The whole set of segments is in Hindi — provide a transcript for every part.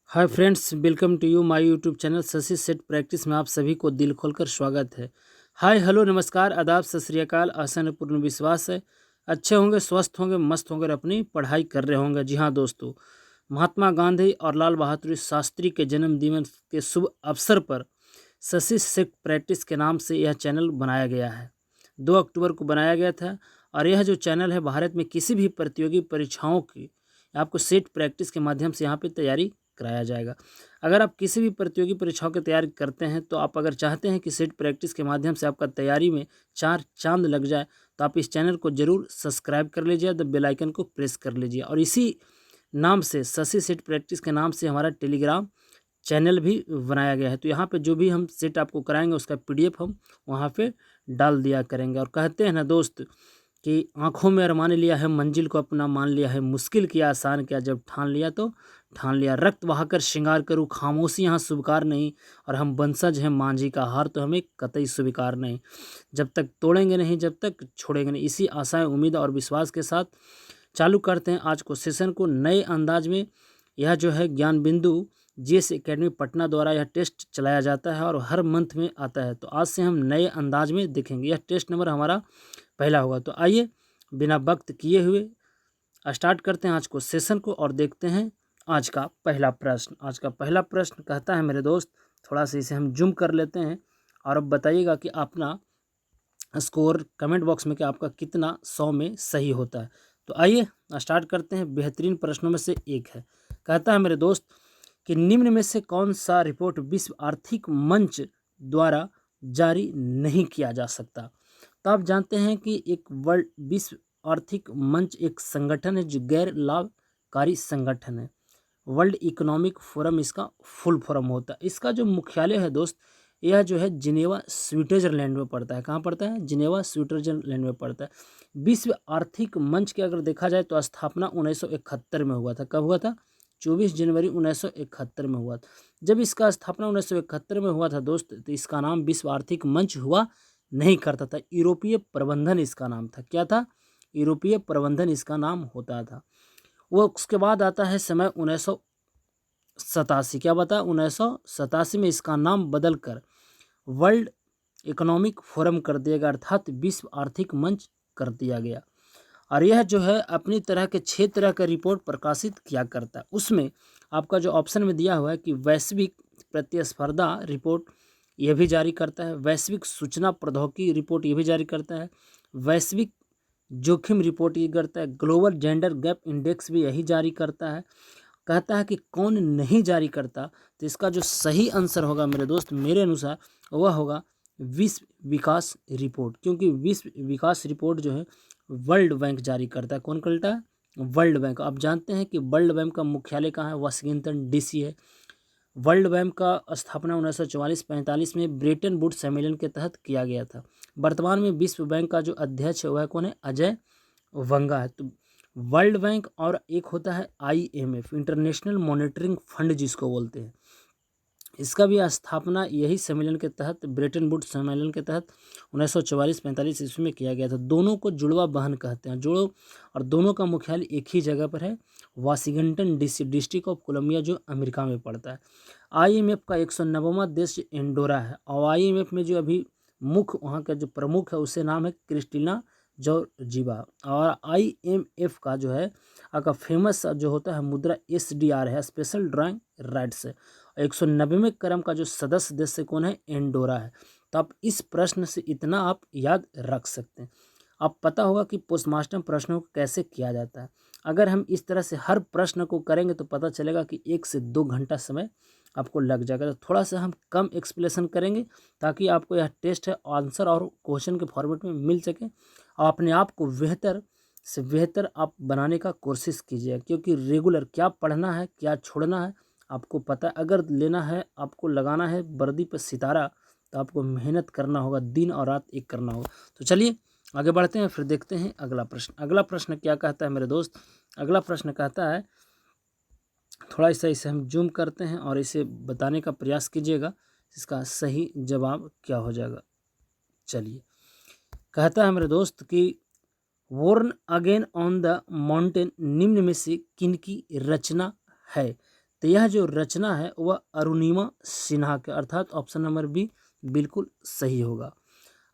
Hi friends, welcome to you my YouTube channel Shashi set practice में आप सभी को दिल खोलकर स्वागत है। हाय हेलो नमस्कार आदाब सत श्री अकाल। आसान पूर्ण विश्वास है अच्छे होंगे, स्वस्थ होंगे, मस्त होंगे और अपनी पढ़ाई कर रहे होंगे। जी हाँ दोस्तों, महात्मा गांधी और लाल बहादुर शास्त्री के जन्म दिवस के शुभ अवसर पर शशि सेट प्रैक्टिस के नाम से यह चैनल बनाया गया है। 2 अक्टूबर को बनाया गया था और यह जो चैनल है भारत में किसी भी प्रतियोगी परीक्षाओं की आपको सेट प्रैक्टिस के माध्यम से यहाँ पे तैयारी कराया जाएगा। अगर आप किसी भी प्रतियोगी परीक्षाओं की तैयारी करते हैं तो आप अगर चाहते हैं कि सेट प्रैक्टिस के माध्यम से आपका तैयारी में 4 चांद लग जाए तो आप इस चैनल को जरूर सब्सक्राइब कर लीजिए, द बेल आइकन को प्रेस कर लीजिए। और इसी नाम से शशि सेट प्रैक्टिस के नाम से हमारा टेलीग्राम चैनल भी बनाया गया है। तो यहाँ पे जो भी हम सेट आपको कराएंगे उसका पीडीएफ हम वहाँ पे डाल दिया करेंगे। और कहते हैं ना दोस्त कि आंखों में अरमान लिया है, मंजिल को अपना मान लिया है, मुश्किल किया आसान किया, जब ठान लिया तो ठान लिया। रक्त बहाकर श्रृंगार करूँ, खामोशी यहाँ स्वीकार नहीं, और हम वंशज हैं मांझी का, हार तो हमें कतई स्वीकार नहीं। जब तक तोड़ेंगे नहीं, जब तक छोड़ेंगे नहीं। इसी आशाएं, उम्मीद और विश्वास के साथ चालू करते हैं आज को सेशन को नए अंदाज में। यह जो है ज्ञान बिंदु जीएस एकेडमी पटना द्वारा यह टेस्ट चलाया जाता है और हर मंथ में आता है। तो आज से हम नए अंदाज में देखेंगे। यह टेस्ट नंबर हमारा पहला होगा। तो आइए बिना वक्त किए हुए स्टार्ट करते हैं आज को सेशन को और देखते हैं आज का पहला प्रश्न। आज का पहला प्रश्न कहता है मेरे दोस्त, थोड़ा सा इसे हम जूम कर लेते हैं और अब बताइएगा कि अपना स्कोर कमेंट बॉक्स में कि आपका कितना 100 में सही होता है। तो आइए स्टार्ट करते हैं। बेहतरीन प्रश्नों में से एक है, कहता है मेरे दोस्त कि निम्न में से कौन सा रिपोर्ट विश्व आर्थिक मंच द्वारा जारी नहीं किया जा सकता। तो आप जानते हैं कि एक वर्ल्ड विश्व आर्थिक मंच एक संगठन है जो गैर लाभकारी संगठन है। वर्ल्ड इकोनॉमिक फोरम इसका फुल फॉर्म होता है। इसका जो मुख्यालय है दोस्त, यह जो है जिनेवा स्विट्जरलैंड में पड़ता है। कहाँ पड़ता है? जिनेवा स्विट्जरलैंड में पड़ता है। विश्व आर्थिक मंच की अगर देखा जाए तो स्थापना 1971 में हुआ था। कब हुआ था? 24 जनवरी 1971 में हुआ था। जब इसका स्थापना 1971 में हुआ था दोस्त, तो इसका नाम विश्व आर्थिक मंच हुआ नहीं करता था, यूरोपीय प्रबंधन इसका नाम था। क्या था? यूरोपीय प्रबंधन इसका नाम होता था। वो उसके बाद आता है समय 1987। क्या बता? 1987 में इसका नाम बदलकर वर्ल्ड इकोनॉमिक फोरम कर दिया गया, अर्थात विश्व आर्थिक मंच कर दिया गया। और यह जो है अपनी तरह के 6 तरह का रिपोर्ट प्रकाशित किया करता है। उसमें आपका जो ऑप्शन में दिया हुआ है कि वैश्विक प्रतिस्पर्धा रिपोर्ट यह भी जारी करता है, वैश्विक सूचना प्रौद्योगिकी रिपोर्ट ये भी जारी करता है, वैश्विक जोखिम रिपोर्ट ये करता है, ग्लोबल जेंडर गैप इंडेक्स भी यही जारी करता है। कहता है कि कौन नहीं जारी करता, तो इसका जो सही आंसर होगा मेरे दोस्त, मेरे अनुसार वह होगा विश्व विकास रिपोर्ट। क्योंकि विश्व विकास रिपोर्ट जो है वर्ल्ड बैंक जारी करता है। कौन करता है? World bank. आप जानते हैं कि वर्ल्ड बैंक का मुख्यालय कहाँ है? वाशिंगटन डीसी है। वर्ल्ड बैंक का स्थापना 1944-45 में ब्रेटन वुड्स सम्मेलन के तहत किया गया था। वर्तमान में विश्व बैंक का जो अध्यक्ष है वह कौन है? अजय वंगा है। तो वर्ल्ड बैंक और एक होता है आईएमएफ, इंटरनेशनल मॉनेटरिंग फंड जिसको बोलते हैं। इसका भी स्थापना यही सम्मेलन के तहत, ब्रेटन वुड्स सम्मेलन के तहत 1944-45 ईस्वी में किया गया था। दोनों को जुड़वा बहन कहते हैं, जुड़ो, और दोनों का मुख्यालय एक ही जगह पर है, Washington DC, District of Columbia जो अमेरिका में पड़ता है। आईएमएफ का 109वां देश एंडोरा है। और आईएमएफ में जो अभी मुख्य वहाँ का जो प्रमुख है उससे नाम है क्रिस्टिना जॉर्जिवा। और आईएमएफ का जो है का फेमस जो होता है मुद्रा एसडीआर है, स्पेशल ड्राइंग राइट्स है। 190वें क्रम का जो सदस्य देश से कौन है? एंडोरा है। तो आप इस प्रश्न से इतना आप याद रख सकते हैं। आप पता होगा कि पोस्टमास्टर प्रश्नों को कैसे किया जाता है। अगर हम इस तरह से हर प्रश्न को करेंगे तो पता चलेगा कि 1 से 2 घंटा समय आपको लग जाएगा। तो थोड़ा सा हम कम एक्सप्लेनेशन करेंगे ताकि आपको यह टेस्ट है आंसर और क्वेश्चन के फॉर्मेट में मिल सके, और अपने आप को बेहतर से बेहतर आप बनाने का कोशिश कीजिए। क्योंकि रेगुलर क्या पढ़ना है क्या छोड़ना है आपको पता है। अगर लेना है, आपको लगाना है वर्दी पर सितारा, तो आपको मेहनत करना होगा, दिन और रात एक करना होगा। तो चलिए आगे बढ़ते हैं, फिर देखते हैं अगला प्रश्न। अगला प्रश्न क्या कहता है मेरे दोस्त? अगला प्रश्न कहता है, थोड़ा सा इसे हम जूम करते हैं और इसे बताने का प्रयास कीजिएगा इसका सही जवाब क्या हो जाएगा। चलिए, कहता है मेरे दोस्त कि warn again on the mountain निम्न में से किन की रचना है। तो यह जो रचना है वह अरुणिमा सिन्हा के, अर्थात ऑप्शन नंबर बी बिल्कुल सही होगा।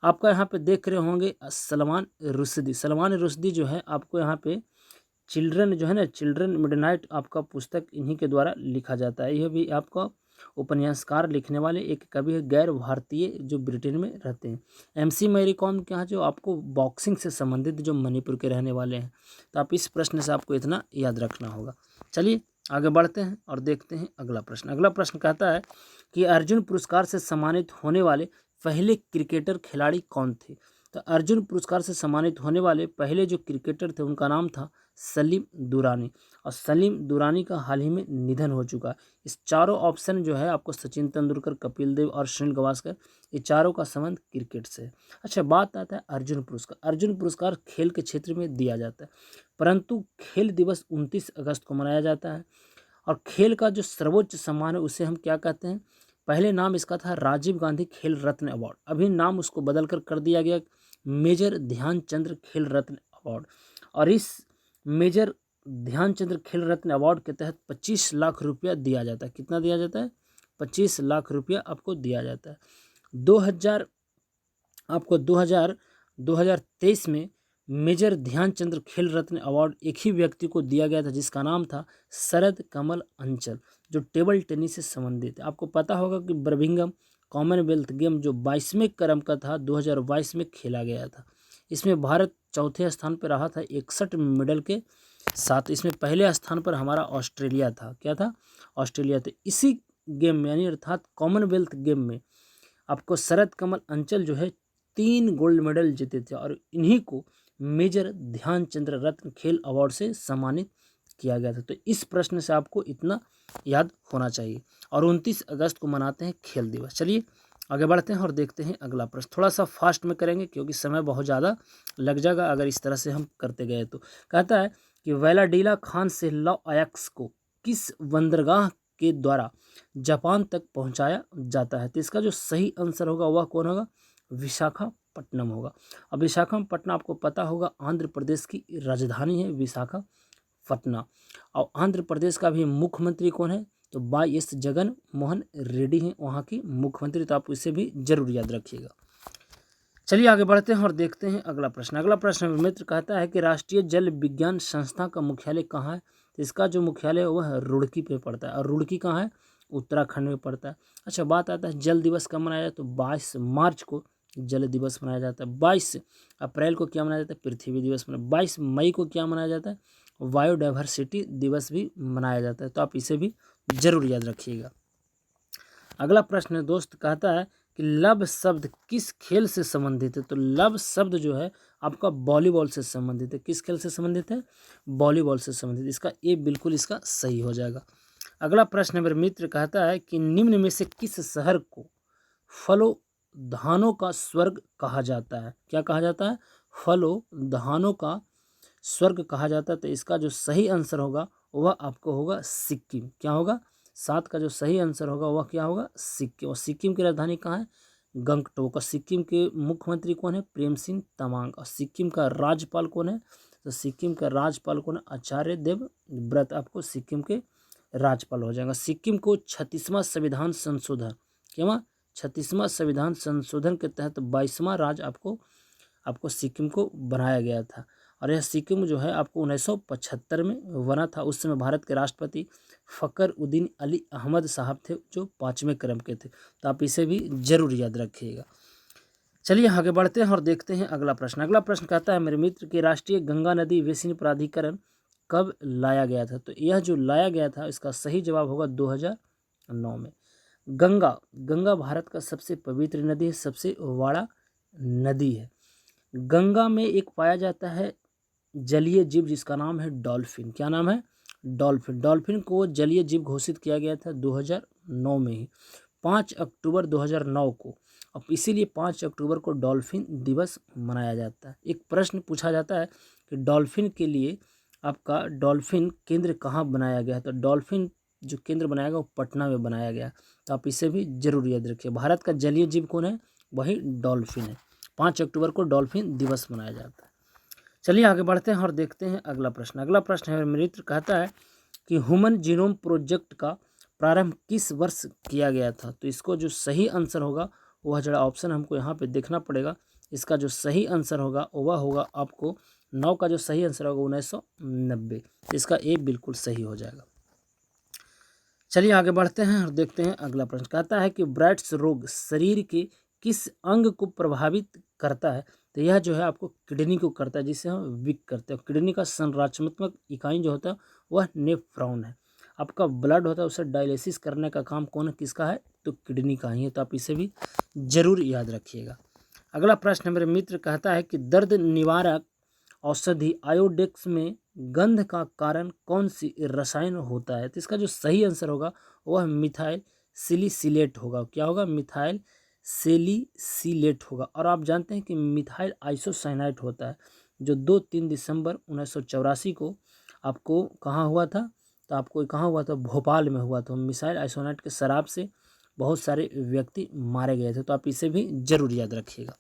आपका यहाँ पे देख रहे होंगे सलमान रुश्दी। सलमान रुश्दी जो है आपको यहाँ पे चिल्ड्रन जो है ना, चिल्ड्रन मिडनाइट आपका पुस्तक इन्हीं के द्वारा लिखा जाता है। यह भी आपका उपन्यासकार लिखने वाले एक कवि है, गैर भारतीय, जो ब्रिटेन में रहते हैं। MC मैरी कॉम के यहाँ जो आपको बॉक्सिंग से संबंधित, जो मणिपुर के रहने वाले हैं। तो आप इस प्रश्न से आपको इतना याद रखना होगा। चलिए आगे बढ़ते हैं और देखते हैं अगला प्रश्न। अगला प्रश्न कहता है कि अर्जुन पुरस्कार से सम्मानित होने वाले पहले क्रिकेटर खिलाड़ी कौन थे। तो अर्जुन पुरस्कार से सम्मानित होने वाले पहले जो क्रिकेटर थे उनका नाम था सलीम दुरानी, और सलीम दुरानी का हाल ही में निधन हो चुका है। इस चारों ऑप्शन जो है आपको सचिन तेंदुलकर, कपिल देव और सुनील गावस्कर, ये चारों का संबंध क्रिकेट से है। अच्छा, बात आता है अर्जुन पुरस्कार। अर्जुन पुरस्कार खेल के क्षेत्र में दिया जाता है, परंतु खेल दिवस 29 अगस्त को मनाया जाता है। और खेल का जो सर्वोच्च सम्मान है उसे हम क्या कहते हैं। पहले नाम इसका था राजीव गांधी खेल रत्न अवार्ड, अभी नाम उसको बदल कर दिया गया मेजर ध्यानचंद्र खेल रत्न अवार्ड। और इस मेजर ध्यानचंद्र खेल रत्न अवार्ड के तहत 25 लाख रुपया दिया जाता है। कितना दिया जाता है? 25 लाख रुपया आपको दिया जाता है। 2023 में मेजर ध्यानचंद्र खेल रत्न अवार्ड एक ही व्यक्ति को दिया गया था, जिसका नाम था शरद कमल अंचल, जो टेबल टेनिस से संबंधित है। आपको पता होगा कि बर्मिंघम कॉमनवेल्थ गेम जो 22वें क्रम का था, 2022 में खेला गया था। इसमें भारत चौथे स्थान पर रहा था 61 मेडल के साथ। इसमें पहले स्थान पर हमारा ऑस्ट्रेलिया था। क्या था? ऑस्ट्रेलिया था। इसी गेम में यानी अर्थात कॉमनवेल्थ गेम में आपको शरद कमल अंचल जो है 3 गोल्ड मेडल जीते थे, और इन्हीं को मेजर ध्यानचंद्र रत्न खेल अवार्ड से सम्मानित किया गया था। तो इस प्रश्न से आपको इतना याद होना चाहिए। और 29 अगस्त को मनाते हैं खेल दिवस। चलिए आगे बढ़ते हैं और देखते हैं अगला प्रश्न। थोड़ा सा फास्ट में करेंगे क्योंकि समय बहुत ज़्यादा लग जाएगा अगर इस तरह से हम करते गए तो। कहता है कि वेलाडीला खान से लौ अयक्स को किस बंदरगाह के द्वारा जापान तक पहुंचाया जाता है। तो इसका जो सही आंसर होगा वह कौन होगा? विशाखापट्टनम होगा। अब विशाखापट्टनम आपको पता होगा आंध्र प्रदेश की राजधानी है विशाखापट्टनम। और आंध्र प्रदेश का भी मुख्यमंत्री कौन है? तो YS जगन मोहन रेड्डी हैं वहाँ की मुख्यमंत्री। तो आप इसे भी जरूर याद रखिएगा। चलिए आगे बढ़ते हैं और देखते हैं अगला प्रश्न। अगला प्रश्न मित्र कहता है कि राष्ट्रीय जल विज्ञान संस्था का मुख्यालय कहाँ है। तो इसका जो मुख्यालय है वह रुड़की पे पड़ता है। और रुड़की कहाँ है? उत्तराखंड में पड़ता है। अच्छा, बात आता है जल दिवस कब मनाया जाता है। तो 22 मार्च को जल दिवस मनाया जाता है। 22 अप्रैल को क्या मनाया जाता है? पृथ्वी दिवस मनाया। 22 मई को क्या मनाया जाता है? बायोडाइवर्सिटी दिवस भी मनाया जाता है। तो आप इसे भी जरूर याद रखिएगा। अगला प्रश्न दोस्त कहता है कि लव शब्द किस खेल से संबंधित है। तो लव शब्द जो है आपका वॉलीबॉल से संबंधित है। किस खेल से संबंधित है? वॉलीबॉल से संबंधित। इसका ए बिल्कुल इसका सही हो जाएगा। अगला प्रश्न मेरे मित्र कहता है कि निम्न में से किस शहर को फलों धानों का स्वर्ग कहा जाता है। क्या कहा जाता है? फलों धानों का स्वर्ग कहा जाता है। तो इसका जो सही आंसर होगा वह आपको होगा सिक्किम। क्या होगा? 7 का जो सही आंसर होगा वह क्या होगा? सिक्किम। और सिक्किम की राजधानी कहाँ है? गंगटोक। और सिक्किम के मुख्यमंत्री कौन है? प्रेम सिंह तमांग। और सिक्किम का राज्यपाल कौन है? तो सिक्किम का राज्यपाल कौन है? आचार्य देवव्रत आपको सिक्किम के राज्यपाल हो जाएगा। सिक्किम को 36वां संविधान संशोधन, क्या 36वां संविधान संशोधन के तहत 22वां राज्य आपको सिक्किम को बनाया गया था। और यह सिक्किम जो है आपको 1975 में बना था। उस समय भारत के राष्ट्रपति फ़खर-उद्दीन अली अहमद साहब थे, जो 5वें क्रम के थे। तो आप इसे भी जरूर याद रखिएगा। चलिए आगे बढ़ते हैं और देखते हैं अगला प्रश्न। अगला प्रश्न कहता है मेरे मित्र कि राष्ट्रीय गंगा नदी बेसिन प्राधिकरण कब लाया गया था। तो यह जो लाया गया था इसका सही जवाब होगा 2009 में। गंगा भारत का सबसे पवित्र नदी है, सबसे बड़ा नदी है। गंगा में एक पाया जाता है जलीय जीव जिसका नाम है डॉल्फिन। क्या नाम है? डॉल्फिन। डॉल्फिन को जलीय जीव घोषित किया गया था 2009 में ही, 5 अक्टूबर 2009 को। अब इसीलिए 5 अक्टूबर को डॉल्फिन दिवस मनाया जाता है। एक प्रश्न पूछा जाता है कि डॉल्फिन के लिए आपका डॉल्फिन केंद्र कहाँ बनाया गया है। तो डॉल्फिन जो केंद्र बनाया गया वो पटना में बनाया गया। तो आप इसे भी जरूर याद रखिए। भारत का जलीय जीव कौन है? वही डॉल्फिन है। 5 अक्टूबर को डॉल्फिन दिवस मनाया जाता है। चलिए आगे बढ़ते हैं और देखते हैं अगला प्रश्न। अगला प्रश्न है मित्र कहता है कि ह्यूमन जीनोम प्रोजेक्ट का प्रारंभ किस वर्ष किया गया था। तो इसको जो सही आंसर होगा वह जरा ऑप्शन हमको यहाँ पे देखना पड़ेगा। इसका जो सही आंसर होगा वह होगा आपको 9 का जो सही आंसर होगा 1990। इसका ए बिल्कुल सही हो जाएगा। चलिए आगे बढ़ते हैं और देखते हैं अगला प्रश्न। कहता है कि ब्राइट्स रोग शरीर के किस अंग को प्रभावित करता है। तो यह जो है आपको किडनी को करता है, जिसे हम विक करते हैं। किडनी का संरचनात्मक इकाई जो होता है वह नेफ्रॉन है। आपका ब्लड होता है उसे डायलिसिस करने का काम कौन किसका है, तो किडनी का ही है। तो आप इसे भी जरूर याद रखिएगा। अगला प्रश्न मेरे मित्र कहता है कि दर्द निवारक औषधि आयोडेक्स में गंध का कारण कौन सी रसायन होता है। तो इसका जो सही आंसर होगा वह मिथाइल सिलिसिलेट होगा। क्या होगा, मिथाइल सेलिसिलेट होगा। और आप जानते हैं कि मिथाइल आइसोसाइनाइट होता है जो 2-3 दिसंबर 1984 को आपको कहाँ हुआ था, तो आपको कहाँ हुआ था, भोपाल में हुआ था। मिथाइल आइसोसाइनाइट के शराब से बहुत सारे व्यक्ति मारे गए थे। तो आप इसे भी जरूर याद रखिएगा।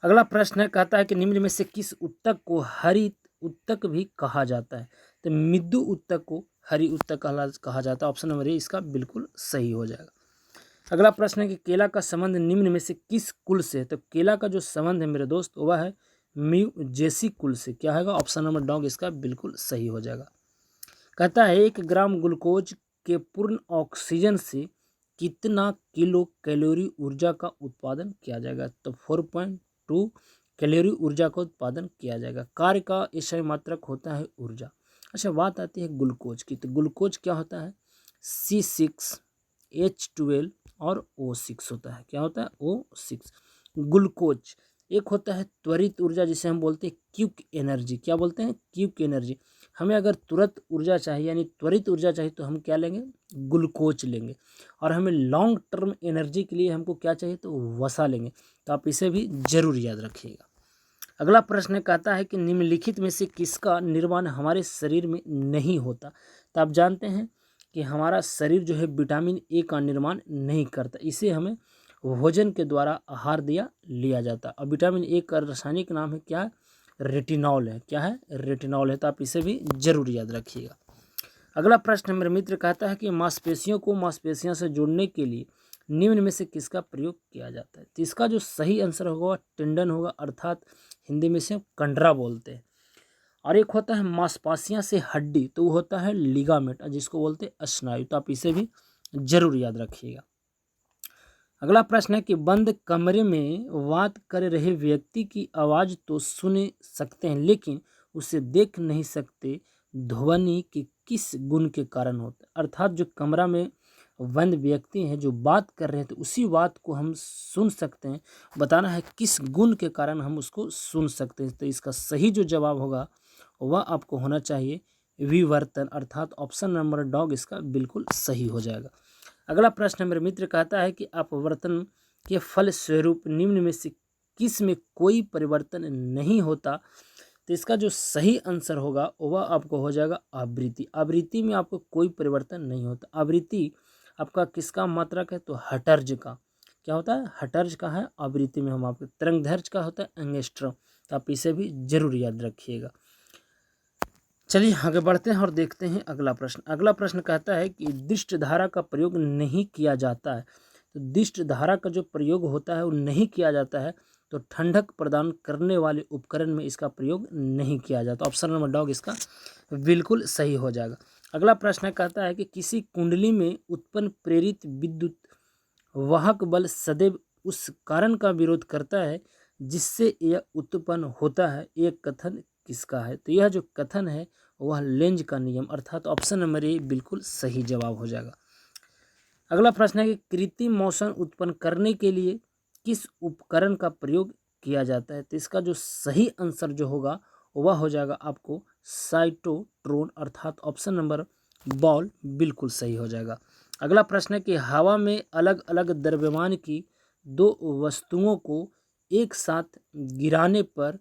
अगला प्रश्न है, कहता है कि निम्न में से किस उत्तक को हरित उत्तक भी कहा जाता है। तो मृदु उत्तक को हरि उत्तक कहा जाता है। ऑप्शन नंबर ए इसका बिल्कुल सही हो जाएगा। अगला प्रश्न है कि केला का संबंध निम्न में से किस कुल से है। तो केला का जो संबंध है मेरे दोस्त वह है म्यूजेसी कुल से। क्या है, ऑप्शन नंबर डॉग इसका बिल्कुल सही हो जाएगा। कहता है 1 ग्राम ग्लूकोज के पूर्ण ऑक्सीजन से कितना किलो कैलोरी ऊर्जा का उत्पादन किया जाएगा। तो 4.2 कैलोरी ऊर्जा का उत्पादन किया जाएगा। कार्य का एसआई मात्रक होता है ऊर्जा। अच्छा, बात आती है ग्लूकोज की। तो ग्लूकोज क्या होता है, C6H12 और O6 होता है। क्या होता है, O6। ग्लूकोज एक होता है त्वरित ऊर्जा जिसे हम बोलते हैं क्विक एनर्जी। क्या बोलते हैं, क्विक एनर्जी। हमें अगर तुरंत ऊर्जा चाहिए यानी त्वरित ऊर्जा चाहिए तो हम क्या लेंगे, ग्लूकोज लेंगे। और हमें लॉन्ग टर्म एनर्जी के लिए हमको क्या चाहिए, तो वसा लेंगे। तो आप इसे भी जरूर याद रखिएगा। अगला प्रश्न कहता है कि निम्नलिखित में से किसका निर्माण हमारे शरीर में नहीं होता। तो आप जानते हैं कि हमारा शरीर जो है विटामिन ए का निर्माण नहीं करता। इसे हमें भोजन के द्वारा आहार लिया जाता है। और विटामिन ए का रासायनिक नाम है क्या है, रेटिनॉल है। क्या है, रेटिनॉल है। तो आप इसे भी जरूर याद रखिएगा। अगला प्रश्न मेरे मित्र कहता है कि मांसपेशियों को मांसपेशियों से जोड़ने के लिए निम्न में से किसका प्रयोग किया जाता है। तो इसका जो सही आंसर होगा वह टेंडन होगा, अर्थात हिंदी में से कंडरा बोलते हैं। और एक होता है मांसपेशियां से हड्डी, तो वो होता है लिगामेंट, जिसको बोलते हैं स्नायु। तो आप इसे भी जरूर याद रखिएगा। अगला प्रश्न है कि बंद कमरे में बात कर रहे व्यक्ति की आवाज़ तो सुन सकते हैं लेकिन उसे देख नहीं सकते, ध्वनि के किस गुण के कारण होता है। अर्थात जो कमरा में बंद व्यक्ति हैं जो बात कर रहे हैं तो उसी बात को हम सुन सकते हैं, बताना है किस गुण के कारण हम उसको सुन सकते हैं। तो इसका सही जो जवाब होगा वह आपको होना चाहिए विवर्तन, अर्थात ऑप्शन नंबर डॉग इसका बिल्कुल सही हो जाएगा। अगला प्रश्न मेरे मित्र कहता है कि अपवर्तन के फल स्वरूप निम्न में से किस में कोई परिवर्तन नहीं होता। तो इसका जो सही आंसर होगा वह आपको हो जाएगा आवृत्ति। आवृत्ति में आपको कोई परिवर्तन नहीं होता। आवृत्ति आपका किसका मात्रक है, तो हर्ट्ज का। क्या होता है, हर्ट्ज का है आवृत्ति में। हम आपके तरंगदैर्घ्य का होता है एंगस्ट्रॉम। तो आप इसे भी जरूर याद रखिएगा। चलिए आगे बढ़ते हैं और देखते हैं अगला प्रश्न। अगला प्रश्न कहता है कि दिष्ट धारा का प्रयोग नहीं किया जाता है। तो दिष्ट धारा का जो प्रयोग होता है वो नहीं किया जाता है, तो ठंडक प्रदान करने वाले उपकरण में इसका प्रयोग नहीं किया जाता। ऑप्शन नंबर डॉग इसका बिल्कुल सही हो जाएगा। अगला प्रश्न कहता है कि किसी कुंडली में उत्पन्न प्रेरित विद्युत वाहक बल सदैव उस कारण का विरोध करता है जिससे यह उत्पन्न होता है। एक कथन किसका है। तो यह जो कथन है वह लेंज का नियम, अर्थात ऑप्शन नंबर ए बिल्कुल सही जवाब हो जाएगा। अगला प्रश्न है कि कृत्रिम मौसम उत्पन्न करने के लिए किस उपकरण का प्रयोग किया जाता है। तो इसका जो सही आंसर जो होगा वह हो जाएगा आपको साइटोट्रोन, अर्थात ऑप्शन नंबर बॉल बिल्कुल सही हो जाएगा। अगला प्रश्न है कि हवा में अलग अलग द्रव्यमान की दो वस्तुओं को एक साथ गिराने पर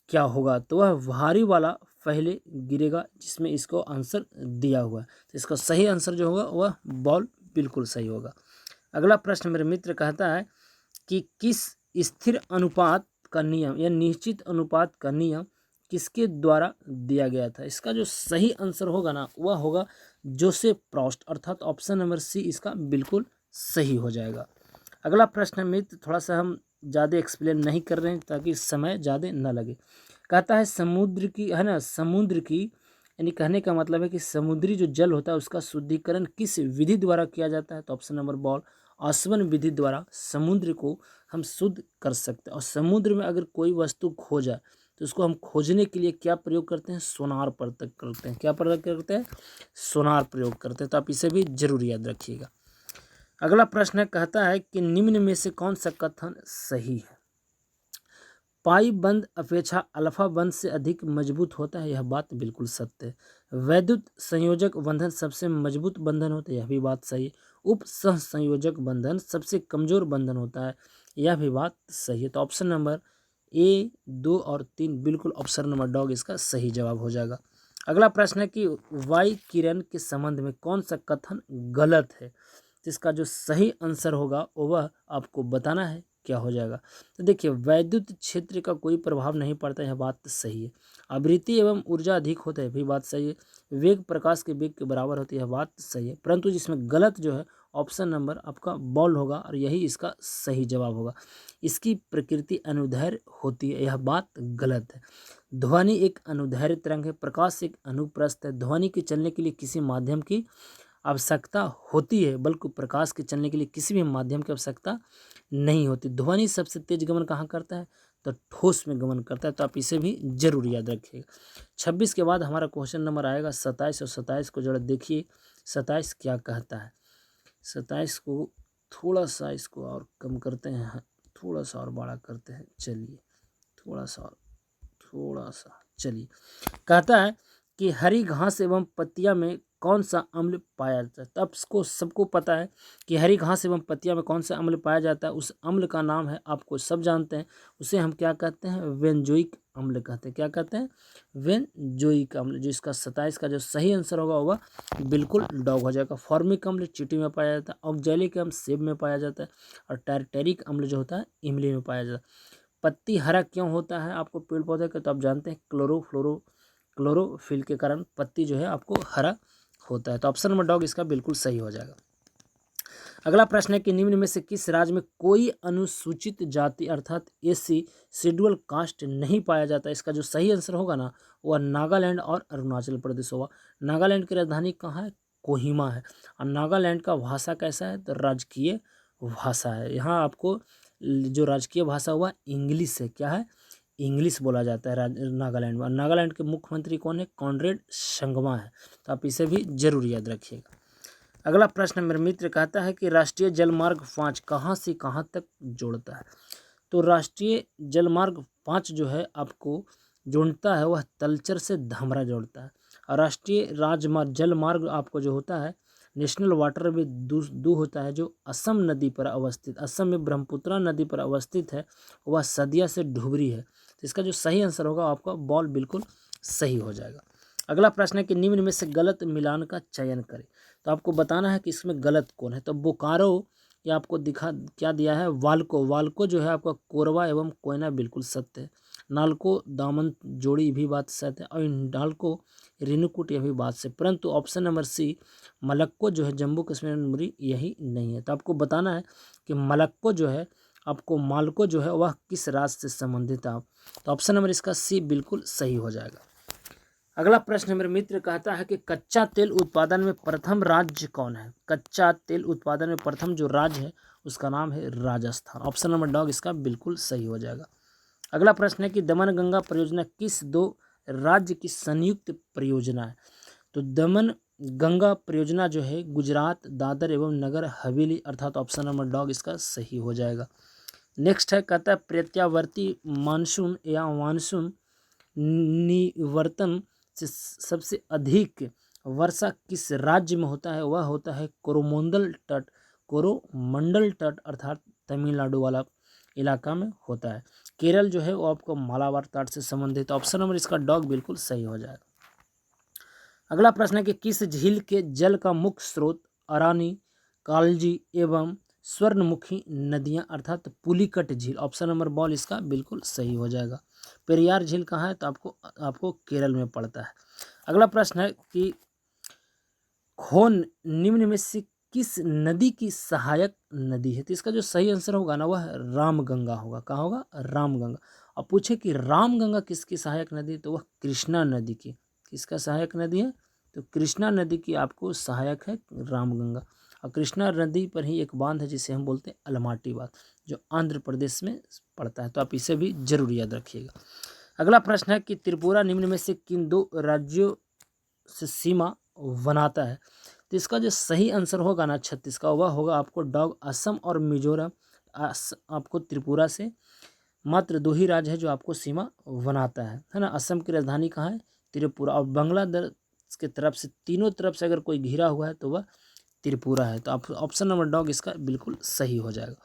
क्या होगा। तो वह भारी वाला पहले गिरेगा, जिसमें इसको आंसर दिया हुआ है। तो इसका सही आंसर जो होगा वह बॉल बिल्कुल सही होगा। अगला प्रश्न मेरे मित्र कहता है कि किस स्थिर अनुपात का नियम या निश्चित अनुपात का नियम किसके द्वारा दिया गया था? इसका जो सही आंसर होगा ना वह होगा जोसेफ प्रॉस्ट, अर्थात ऑप्शन नंबर सी इसका बिल्कुल सही हो जाएगा। अगला प्रश्न है मित्र, थोड़ा सा हम ज़्यादा एक्सप्लेन नहीं कर रहे हैं ताकि समय ज़्यादा न लगे। कहता है समुद्र की, है ना, समुद्र की, यानी कहने का मतलब है कि समुद्री जो जल होता है उसका शुद्धिकरण किस विधि द्वारा किया जाता है? तो ऑप्शन नंबर बॉल आसवन विधि द्वारा समुद्र को हम शुद्ध कर सकते हैं। और समुद्र में अगर कोई वस्तु खो जाए तो उसको हम खोजने के लिए क्या प्रयोग करते हैं? सोनार प्रयोग करते हैं। क्या प्रयोग करते हैं? सोनार प्रयोग करते हैं। तो आप इसे भी जरूर याद रखिएगा। अगला प्रश्न है, कहता है कि निम्न में से कौन सा कथन सही है? पाई बंध अपेक्षा अल्फा बंध से अधिक मजबूत होता है, यह बात बिल्कुल सत्य है। वैद्युत संयोजक बंधन सबसे मजबूत बंधन होता है, यह भी बात सही है। उप सह संयोजक बंधन सबसे कमजोर बंधन होता है, यह भी बात सही है। तो ऑप्शन नंबर ए, 2 और 3 बिल्कुल ऑप्शन नंबर डॉग इसका सही जवाब हो जाएगा। अगला प्रश्न है कि वाई किरण के संबंध में कौन सा कथन गलत है? जिसका जो सही आंसर होगा वह आपको बताना है, क्या हो जाएगा? तो देखिए, वैद्युत क्षेत्र का कोई प्रभाव नहीं पड़ता, यह बात सही है। आवृत्ति एवं ऊर्जा अधिक होता है, भी बात सही है। वेग प्रकाश के वेग के बराबर होती है, यह बात सही है। परंतु जिसमें गलत जो है ऑप्शन नंबर आपका बॉल होगा और यही इसका सही जवाब होगा। इसकी प्रकृति अनुदैर्घ्य होती है, यह बात गलत है। ध्वनि एक अनुदैर्घ्य तरंग है, प्रकाश एक अनुप्रस्थ है। ध्वनि के चलने के लिए किसी माध्यम की आवश्यकता होती है, बल्कि प्रकाश के चलने के लिए किसी भी माध्यम की आवश्यकता नहीं होती। ध्वनि सबसे तेज गमन कहाँ करता है? तो ठोस में गमन करता है। तो आप इसे भी जरूर याद रखिएगा। 26 के बाद हमारा क्वेश्चन नंबर आएगा 27, और 27 को जरा देखिए 27 क्या कहता है। 27 को थोड़ा सा इसको और कम करते हैं, थोड़ा सा और बड़ा करते हैं, चलिए थोड़ा सा चलिए। कहता है कि हरी घास एवं पत्तियां में कौन सा अम्ल पाया जाता है? तब सबको पता है कि हरी घास एवं पत्तियां में कौन सा अम्ल पाया जाता है। उस अम्ल का नाम है, आपको सब जानते हैं, उसे हम क्या कहते हैं? बेंजोइक अम्ल कहते हैं। क्या कहते हैं? बेंजोइक अम्ल। जो इसका 27 का जो सही आंसर होगा वह बिल्कुल डॉग हो जाएगा। फॉर्मिक अम्ल चींटी में पाया जाता है, ऑक्जेलिक अम्ल सेब में पाया जाता है, और टारटेरिक अम्ल जो होता है इमली में पाया जाता है। पत्ती हरा क्यों होता है आपको पेड़ पौधे का? तो आप जानते हैं क्लोरोफिल के कारण पत्ती जो है आपको हरा होता है। तो ऑप्शन नंबर डॉग इसका बिल्कुल सही हो जाएगा। अगला प्रश्न है कि निम्न में से किस राज्य में कोई अनुसूचित जाति अर्थात एससी शेड्यूल कास्ट नहीं पाया जाता? इसका जो सही आंसर होगा ना वह नागालैंड और अरुणाचल प्रदेश होगा। नागालैंड की राजधानी कहाँ है? कोहिमा है। और नागालैंड का भाषा कैसा है? तो राजकीय भाषा है। यहाँ आपको जो राजकीय भाषा हुआ इंग्लिश है। क्या है? इंग्लिश बोला जाता है नागालैंड में। नागालैंड के मुख्यमंत्री कौन है? कॉनरेड संगमा है। तो आप इसे भी जरूर याद रखिएगा। अगला प्रश्न मेरे मित्र कहता है कि राष्ट्रीय जलमार्ग 5 कहाँ से कहाँ तक जोड़ता है? तो राष्ट्रीय जलमार्ग 5 जो है आपको जोड़ता है वह तलचर से धामरा जोड़ता है। और राष्ट्रीय राजमार्ग जलमार्ग आपको जो होता है नेशनल वाटर वे दू होता है, जो असम नदी पर अवस्थित, असम में ब्रह्मपुत्रा नदी पर अवस्थित है, वह सदिया से ढुबरी है। तो इसका जो सही आंसर होगा आपका बॉल बिल्कुल सही हो जाएगा। अगला प्रश्न है कि निम्न में से गलत मिलान का चयन करें। तो आपको बताना है कि इसमें गलत कौन है। तो बोकारो, ये आपको दिखा क्या दिया है? वाल्को जो है आपका कोरबा एवं कोयना बिल्कुल सत्य है। नालको दामन जोड़ी भी बात सत्य है। और इंडाल्को रेणुकूट यह भी बात से, परंतु ऑप्शन नंबर सी मलक्को जो है जम्मू कश्मीर मेमोरी यही नहीं है। तो आपको बताना है कि मलक्को जो है आपको मालको जो है वह किस राज्य से संबंधित है। तो ऑप्शन नंबर इसका सी बिल्कुल सही हो जाएगा। अगला प्रश्न मेरे मित्र कहता है कि कच्चा तेल उत्पादन में प्रथम राज्य कौन है? कच्चा तेल उत्पादन में प्रथम जो राज्य है उसका नाम है राजस्थान। ऑप्शन नंबर डॉग इसका बिल्कुल सही हो जाएगा। अगला प्रश्न है कि दमन गंगा परियोजना किस दो राज्य की संयुक्त परियोजना है? तो दमन गंगा परियोजना जो है गुजरात, दादर एवं नगर हवेली, अर्थात ऑप्शन नंबर डॉग इसका सही हो जाएगा। नेक्स्ट है, कहता है प्रत्यावर्ती मानसून या मानसून निवर्तन से सबसे अधिक वर्षा किस राज्य में होता है? वह होता है कोरोमंडल तट अर्थात तमिलनाडु वाला इलाका में होता है। केरल जो है वो आपको मालाबार तट से संबंधित। ऑप्शन नंबर इसका डॉग बिल्कुल सही हो जाएगा। अगला प्रश्न है कि किस झील के जल का मुख्य स्रोत अरानी, कालजी एवं स्वर्णमुखी नदियां अर्थात पुलिकट झील? ऑप्शन नंबर बॉल इसका बिल्कुल सही हो जाएगा। पेरियार झील कहाँ है? तो आपको केरल में पड़ता है। अगला प्रश्न है कि खोन निम्न में से किस नदी की सहायक नदी है? तो इसका जो सही आंसर होगा ना वह रामगंगा होगा। कहाँ होगा? रामगंगा। और पूछे कि रामगंगा किसकी सहायक नदी है? तो वह कृष्णा नदी की। किसका सहायक नदी है? तो कृष्णा नदी की आपको सहायक है रामगंगा। और कृष्णा नदी पर ही एक बांध है जिसे हम बोलते हैं अलमाटी बांध, जो आंध्र प्रदेश में पड़ता है। तो आप इसे भी जरूर याद रखिएगा। अगला प्रश्न है कि त्रिपुरा निम्न में से किन दो राज्यों से सीमा बनाता है? तो इसका जो सही आंसर होगा ना 36 का, वह होगा आपको डॉग असम और मिजोरम। आपको त्रिपुरा से मात्र 2 ही राज्य है जो आपको सीमा बनाता है ना। असम की राजधानी कहाँ है? त्रिपुरा। और बांग्लादेश के तरफ से तीनों तरफ से अगर कोई घिरा हुआ है तो वह त्रिपुरा है। तो आप ऑप्शन नंबर डॉग इसका बिल्कुल सही हो जाएगा।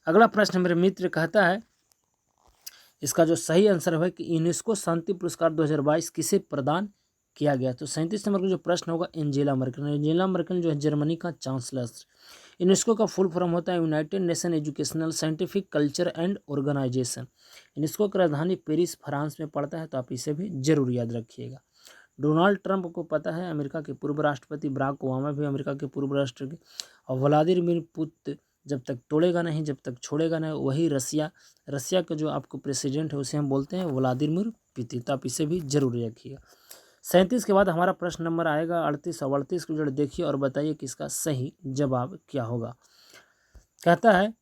अगला प्रश्न मेरे मित्र कहता है, इसका जो सही आंसर है कि यूनेस्को शांति पुरस्कार 2022 किसे प्रदान किया गया? तो 37 नंबर का जो प्रश्न होगा एंजेला मर्केल। एंजेला मर्केल जो है जर्मनी का चांसलर। यूनेस्को का फुल फॉर्म होता है United Nation Educational Scientific Culture and Organization. UNESCO की राजधानी पेरिस फ्रांस में पड़ता है। तो आप इसे भी जरूर याद रखिएगा। डोनाल्ड ट्रंप को पता है अमेरिका के पूर्व राष्ट्रपति, बराक ओबामा भी अमेरिका के पूर्व राष्ट्रपति, और व्लादिमीर पुतिन जब तक तोड़ेगा नहीं, जब तक छोड़ेगा नहीं, वही रसिया का जो आपको प्रेसिडेंट है उसे हम बोलते हैं व्लादिमीर पुतिन। तो आप इसे भी जरूर रखिएगा। 37 के बाद हमारा प्रश्न नंबर आएगा 38 और 38 को जरा देखिए और बताइए कि इसका सही जवाब क्या होगा। कहता है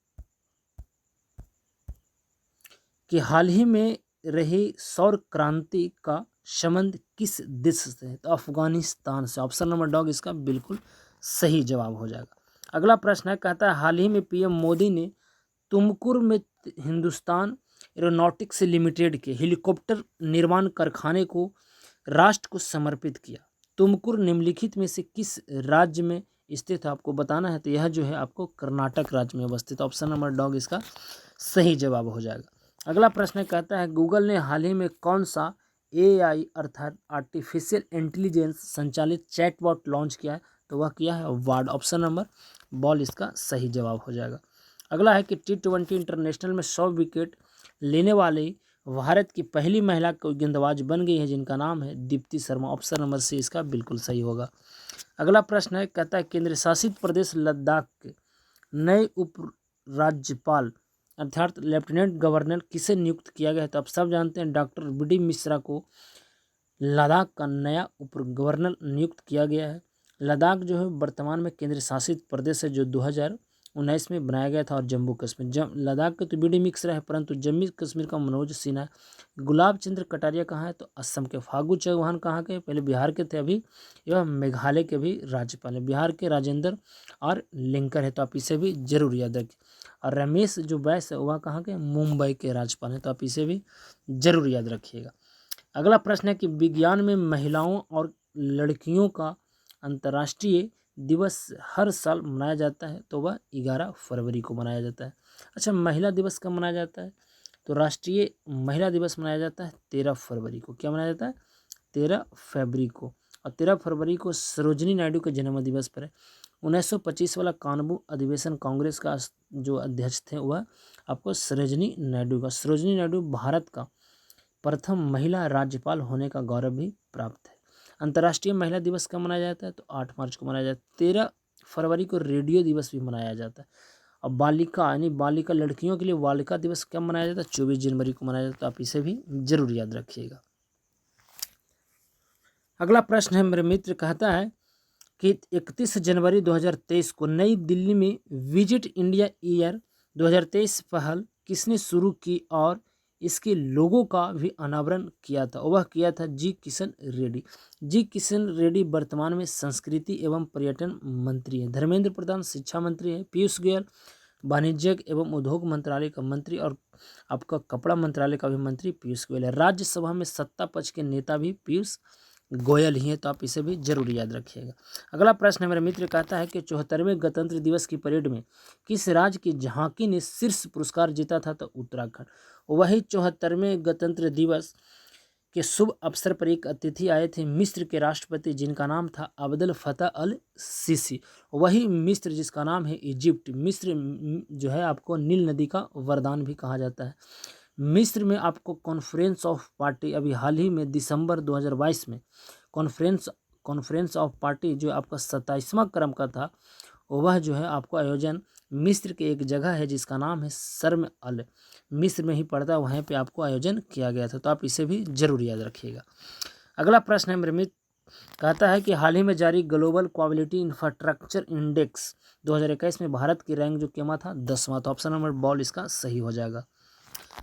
कि हाल ही में रही सौर क्रांति का संबंध किस देश से है? तो अफगानिस्तान से। ऑप्शन नंबर डॉग इसका बिल्कुल सही जवाब हो जाएगा। अगला प्रश्न है, कहता है हाल ही में पीएम मोदी ने तुमकुर में हिंदुस्तान एरोनॉटिक्स लिमिटेड के हेलीकॉप्टर निर्माण कारखाने को राष्ट्र को समर्पित किया। तुमकुर निम्नलिखित में से किस राज्य में स्थित है? आपको बताना है। तो यह जो है आपको कर्नाटक राज्य में अवस्थित। ऑप्शन नंबर डॉग इसका सही जवाब हो जाएगा। अगला प्रश्न कहता है गूगल ने हाल ही में कौन सा AI अर्थात आर्टिफिशियल इंटेलिजेंस संचालित चैटबॉट लॉन्च किया है? तो वह किया है वार्ड। ऑप्शन नंबर बॉल इसका सही जवाब हो जाएगा। अगला है कि T20 इंटरनेशनल में 100 विकेट लेने वाले भारत की पहली महिला गेंदबाज बन गई है जिनका नाम है Deepti Sharma. Option number C इसका बिल्कुल सही होगा। अगला प्रश्न है, कहता है केंद्र शासित प्रदेश लद्दाख के नए उप राज्यपाल अर्थात लेफ्टिनेंट गवर्नर किसे नियुक्त किया गया है? तो आप सब जानते हैं डॉक्टर BD मिश्रा को लद्दाख का नया उप गवर्नर नियुक्त किया गया है। लद्दाख जो है वर्तमान में केंद्र शासित प्रदेश है जो 2019 में बनाया गया था। और जम्मू कश्मीर लद्दाख के तो BD मिश्रा है, परंतु जम्मू कश्मीर का मनोज सिन्हा। गुलाब चंद्र कटारिया कहाँ है? तो असम के। फागू चौहान कहाँ के? पहले बिहार के थे, अभी यह मेघालय के भी राज्यपाल है। बिहार के राजेंद्र और लिंकर है। तो आप इसे भी जरूर याद रखें। और रमेश जो बैस है वह कहाँ के? मुंबई के राज्यपाल हैं। तो आप इसे भी जरूर याद रखिएगा। अगला प्रश्न है कि विज्ञान में महिलाओं और लड़कियों का अंतर्राष्ट्रीय दिवस हर साल मनाया जाता है। तो वह 11 फरवरी को मनाया जाता है। अच्छा, महिला दिवस कब मनाया जाता है? तो राष्ट्रीय महिला दिवस मनाया जाता है 13 फरवरी को। क्या मनाया जाता है? 13 फरवरी को। और 13 फरवरी को सरोजिनी नायडू के जन्म दिवस पर है। 1925 वाला कानून अधिवेशन कांग्रेस का जो अध्यक्ष थे वह आपको सरोजिनी नायडू का। सरोजिनी नायडू भारत का प्रथम महिला राज्यपाल होने का गौरव भी प्राप्त है। अंतर्राष्ट्रीय महिला दिवस कब मनाया जाता है? तो 8 मार्च को मनाया जाता है। 13 फरवरी को रेडियो दिवस भी मनाया जाता है। और बालिका यानी बालिका लड़कियों के लिए बालिका दिवस कब मनाया जाता है? 24 जनवरी को मनाया जाता है। आप इसे भी जरूर याद रखिएगा। अगला प्रश्न है मेरे मित्र, कहता है कि 31 जनवरी 2023 को नई दिल्ली में विजिट इंडिया ईयर 2023 पहल किसने शुरू की और इसके लोगों का भी अनावरण किया था? वह किया था जी किशन रेड्डी। जी किशन रेड्डी वर्तमान में संस्कृति एवं पर्यटन मंत्री है। धर्मेंद्र प्रधान शिक्षा मंत्री है। पीयूष गोयल वाणिज्यिक एवं उद्योग मंत्रालय का मंत्री और आपका कपड़ा मंत्रालय का भी मंत्री पीयूष गोयल है। राज्यसभा में सत्ता पक्ष के नेता भी पीयूष गोयल ही है। तो आप इसे भी जरूर याद रखिएगा। अगला प्रश्न मेरा मित्र कहता है कि 74वें गणतंत्र दिवस की परेड में किस राज्य की झांकी ने शीर्ष पुरस्कार जीता था? तो उत्तराखंड। वही 74वें गणतंत्र दिवस के शुभ अवसर पर एक अतिथि आए थे मिस्र के राष्ट्रपति जिनका नाम था अब्दुल फतह अल सीसी। वही मिस्र जिसका नाम है इजिप्ट। मिस्र जो है आपको नील नदी का वरदान भी कहा जाता है। मिस्र में आपको कॉन्फ्रेंस ऑफ पार्टी अभी हाल ही में दिसंबर 2022 में कॉन्फ्रेंस ऑफ पार्टी जो आपका 27वां क्रम का था, वह जो है आपको आयोजन मिस्र के एक जगह है जिसका नाम है शर्म अल, मिस्र में ही पड़ता है, वहीं पे आपको आयोजन किया गया था। तो आप इसे भी जरूर याद रखिएगा। अगला प्रश्न है मेरे मित्र, कहता है कि हाल ही में जारी ग्लोबल क्वालिटी इंफ्रास्ट्रक्चर इंडेक्स 2021 में भारत की रैंक जो केमा था 10वां। तो ऑप्शन नंबर बॉल इसका सही हो जाएगा।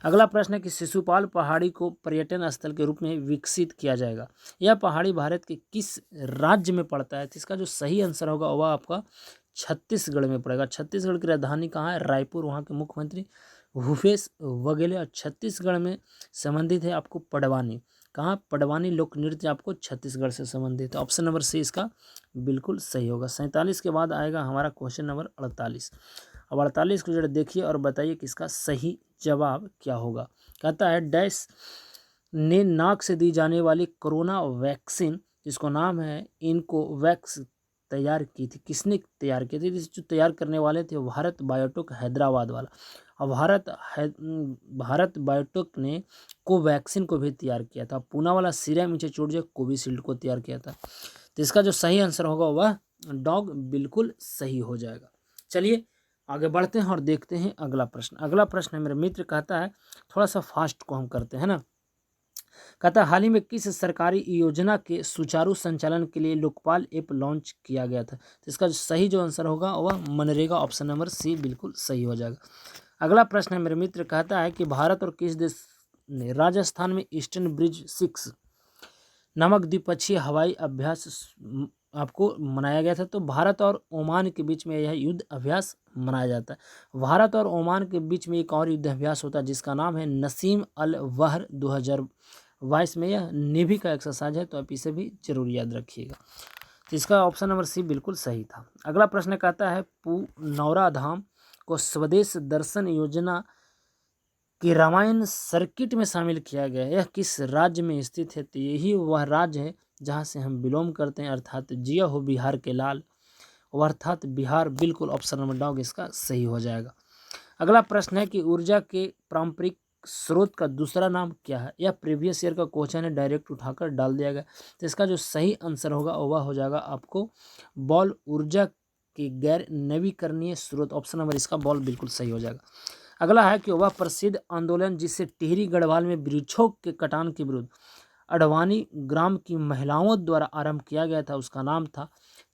अगला प्रश्न है कि शिशुपाल पहाड़ी को पर्यटन स्थल के रूप में विकसित किया जाएगा। यह पहाड़ी भारत के किस राज्य में पड़ता है? तो इसका जो सही आंसर होगा वह आपका छत्तीसगढ़ में पड़ेगा। छत्तीसगढ़ की राजधानी कहाँ है? रायपुर। वहाँ के मुख्यमंत्री भूपेश बघेल। और छत्तीसगढ़ में संबंधित है आपको पडवानी। कहाँ? पडवानी लोक नृत्य आपको छत्तीसगढ़ से संबंधित है। ऑप्शन नंबर सी इसका बिल्कुल सही होगा। 47 के बाद आएगा हमारा क्वेश्चन नंबर 48। अब 48 को जरा देखिए और बताइए कि इसका सही जवाब क्या होगा। कहता है डैश ने नाक से दी जाने वाली कोरोना वैक्सीन जिसको नाम है इनकोवैक्स तैयार की थी, किसने तैयार की थी? जो तैयार करने वाले थे भारत बायोटेक हैदराबाद वाला। और भारत बायोटेक ने कोवैक्सीन को भी तैयार किया था। पूना वाला सीरम इंस्टीट्यूट जो कोविशील्ड को तैयार किया था। तो इसका जो सही आंसर होगा वह डॉग बिल्कुल सही हो जाएगा। चलिए आगे बढ़ते हैं और देखते हैं अगला प्रश्न। अगला प्रश्न है मेरे मित्र, कहता है थोड़ा सा फास्ट को हम करते हैं ना। कहता है हाल ही में किस सरकारी योजना के सुचारू संचालन के लिए लोकपाल ऐप लॉन्च किया गया था? तो इसका सही जो आंसर होगा वह मनरेगा। ऑप्शन नंबर सी बिल्कुल सही हो जाएगा। अगला प्रश्न है मेरे मित्र, कहता है कि भारत और किस देश ने राजस्थान में ईस्टर्न ब्रिज 6 नामक द्विपक्षीय हवाई अभ्यास आपको मनाया गया था? तो भारत और ओमान के बीच में यह युद्ध अभ्यास मनाया जाता है। भारत और ओमान के बीच में एक और युद्ध अभ्यास होता है जिसका नाम है नसीम अल वहर 2022 में। यह नेवी का एक्सरसाइज है, तो आप इसे भी जरूर याद रखिएगा। तो इसका ऑप्शन नंबर सी बिल्कुल सही था। अगला प्रश्न कहता है पुनौरा धाम को स्वदेश दर्शन योजना कि रामायण सर्किट में शामिल किया गया है। यह किस राज्य में स्थित है? तो यही वह राज्य है जहाँ से हम बिलोंग करते हैं, अर्थात जिया हो बिहार के लाल, अर्थात बिहार। बिल्कुल ऑप्शन नंबर डॉग इसका सही हो जाएगा। अगला प्रश्न है कि ऊर्जा के पारंपरिक स्रोत का दूसरा नाम क्या है? यह प्रीवियस ईयर का क्वेश्चन है, डायरेक्ट उठाकर डाल दिया गया। तो इसका जो सही आंसर होगा वह हो जाएगा आपको बॉल ऊर्जा के गैर नवीकरणीय स्रोत। ऑप्शन नंबर इसका बॉल बिल्कुल सही हो जाएगा। अगला है कि वह प्रसिद्ध आंदोलन जिसे टिहरी गढ़वाल में वृक्षों के कटान के विरुद्ध अडवाणी ग्राम की महिलाओं द्वारा आरंभ किया गया था, उसका नाम था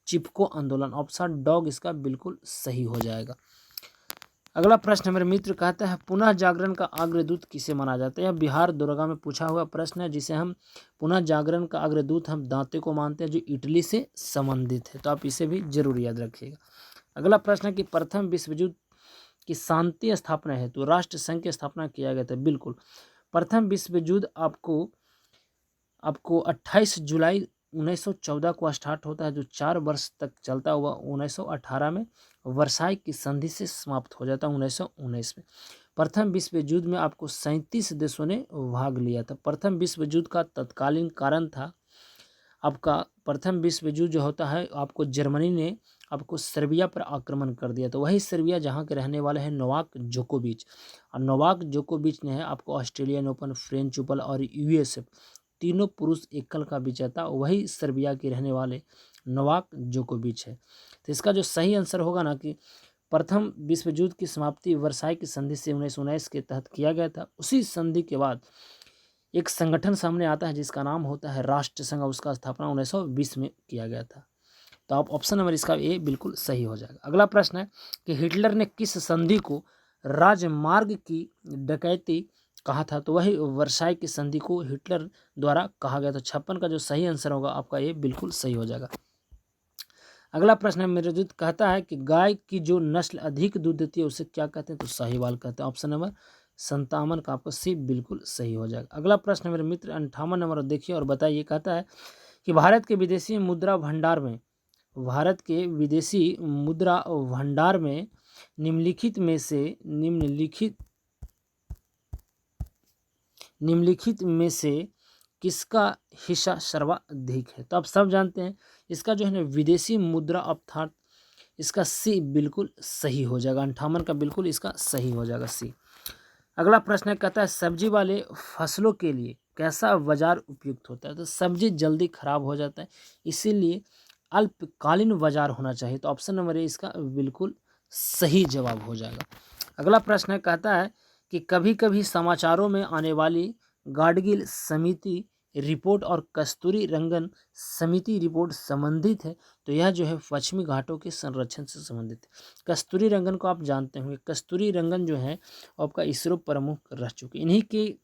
चिपको आंदोलन। ऑप्शन डॉग इसका बिल्कुल सही हो जाएगा। अगला प्रश्न मेरे मित्र कहता है पुनः जागरण का अग्रदूत किसे माना जाता है? यह बिहार दुर्गा में पूछा हुआ प्रश्न है, जिसे हम पुनः जागरण का अग्रदूत हम दांते को मानते हैं जो इटली से संबंधित है। तो आप इसे भी जरूर याद रखिएगा। अगला प्रश्न है कि प्रथम विश्व युद्ध की शांति स्थापना है तो राष्ट्र संघ की स्थापना किया गया था। बिल्कुल प्रथम विश्व युद्ध आपको 28 जुलाई 1914 को स्टार्ट होता है, जो 4 वर्ष तक चलता हुआ 1918 में वर्साई की संधि से समाप्त हो जाता है 1919 में। प्रथम विश्व युद्ध में आपको 37 देशों ने भाग लिया था। प्रथम विश्व युद्ध का तत्कालीन कारण था आपका प्रथम विश्व युद्ध जो होता है आपको जर्मनी ने आपको सर्बिया पर आक्रमण कर दिया। तो वही सर्बिया जहाँ के रहने वाले हैं नोवाक जोकोविच, और नोवाक जोकोविच ने है आपको ऑस्ट्रेलियन ओपन, फ्रेंच ओपन और यूएसएफ तीनों पुरुष एकल का विजेता वही सर्बिया के रहने वाले नोवाक जोकोविच है। तो इसका जो सही आंसर होगा ना कि प्रथम विश्व युद्ध की समाप्ति वर्साई की संधि से 1919 के तहत किया गया था। उसी संधि के बाद एक संगठन सामने आता है जिसका नाम होता है राष्ट्र संघ, उसका स्थापना 1920 में किया गया था। तो आप ऑप्शन नंबर इसका ए बिल्कुल सही हो जाएगा। अगला प्रश्न है कि हिटलर ने किस संधि को राजमार्ग की डकैती कहा था? तो वही वर्साई की संधि को हिटलर द्वारा कहा गया था। 56 का जो सही आंसर होगा आपका ये बिल्कुल सही हो जाएगा। अगला प्रश्न है मेरे कहता है कि गाय की जो नस्ल अधिक दूध देती है उसे क्या कहते हैं? तो साहिवाल कहते हैं। ऑप्शन नंबर 57 का आपको सी बिल्कुल सही हो जाएगा। अगला प्रश्न मेरे मित्र 58 नंबर देखिए और बताइए। कहता है कि भारत के विदेशी मुद्रा भंडार में निम्नलिखित में से किसका हिस्सा सर्वाधिक है? तो आप सब जानते हैं इसका जो है ना विदेशी मुद्रा अर्थात इसका सी बिल्कुल सही हो जाएगा। 58 का बिल्कुल इसका सही हो जाएगा सी। अगला प्रश्न है, कहता है सब्जी वाले फसलों के लिए कैसा बाजार उपयुक्त होता है। तो सब्जी जल्दी खराब हो जाता है, इसीलिए अल्पकालीन बाजार होना चाहिए। तो ऑप्शन नंबर ए इसका बिल्कुल सही जवाब हो जाएगा। अगला प्रश्न है, कहता है कि कभी कभी समाचारों में आने वाली गाडगिल समिति रिपोर्ट और कस्तूरी रंगन समिति रिपोर्ट संबंधित है। तो यह जो है पश्चिमी घाटों के संरक्षण से संबंधित है। कस्तूरी रंगन को आप जानते होंगे, कस्तूरी रंगन जो है आपका इसरो प्रमुख रह चुके। इन्हीं की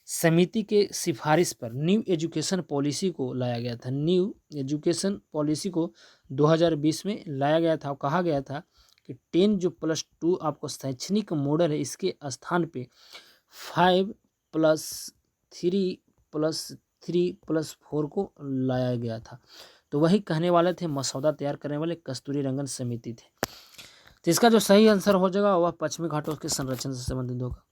समिति के सिफारिश पर न्यू एजुकेशन पॉलिसी को लाया गया था। न्यू एजुकेशन पॉलिसी को 2020 में लाया गया था और कहा गया था कि 10+2 आपको शैक्षणिक मॉडल है, इसके स्थान पे 5+3+3+4 को लाया गया था। तो वही कहने वाले थे, मसौदा तैयार करने वाले कस्तूरी रंगन समिति थे। तो इसका जो सही आंसर हो जाएगा वह पश्चिमी घाटों के संरक्षण से संबंधित होगा।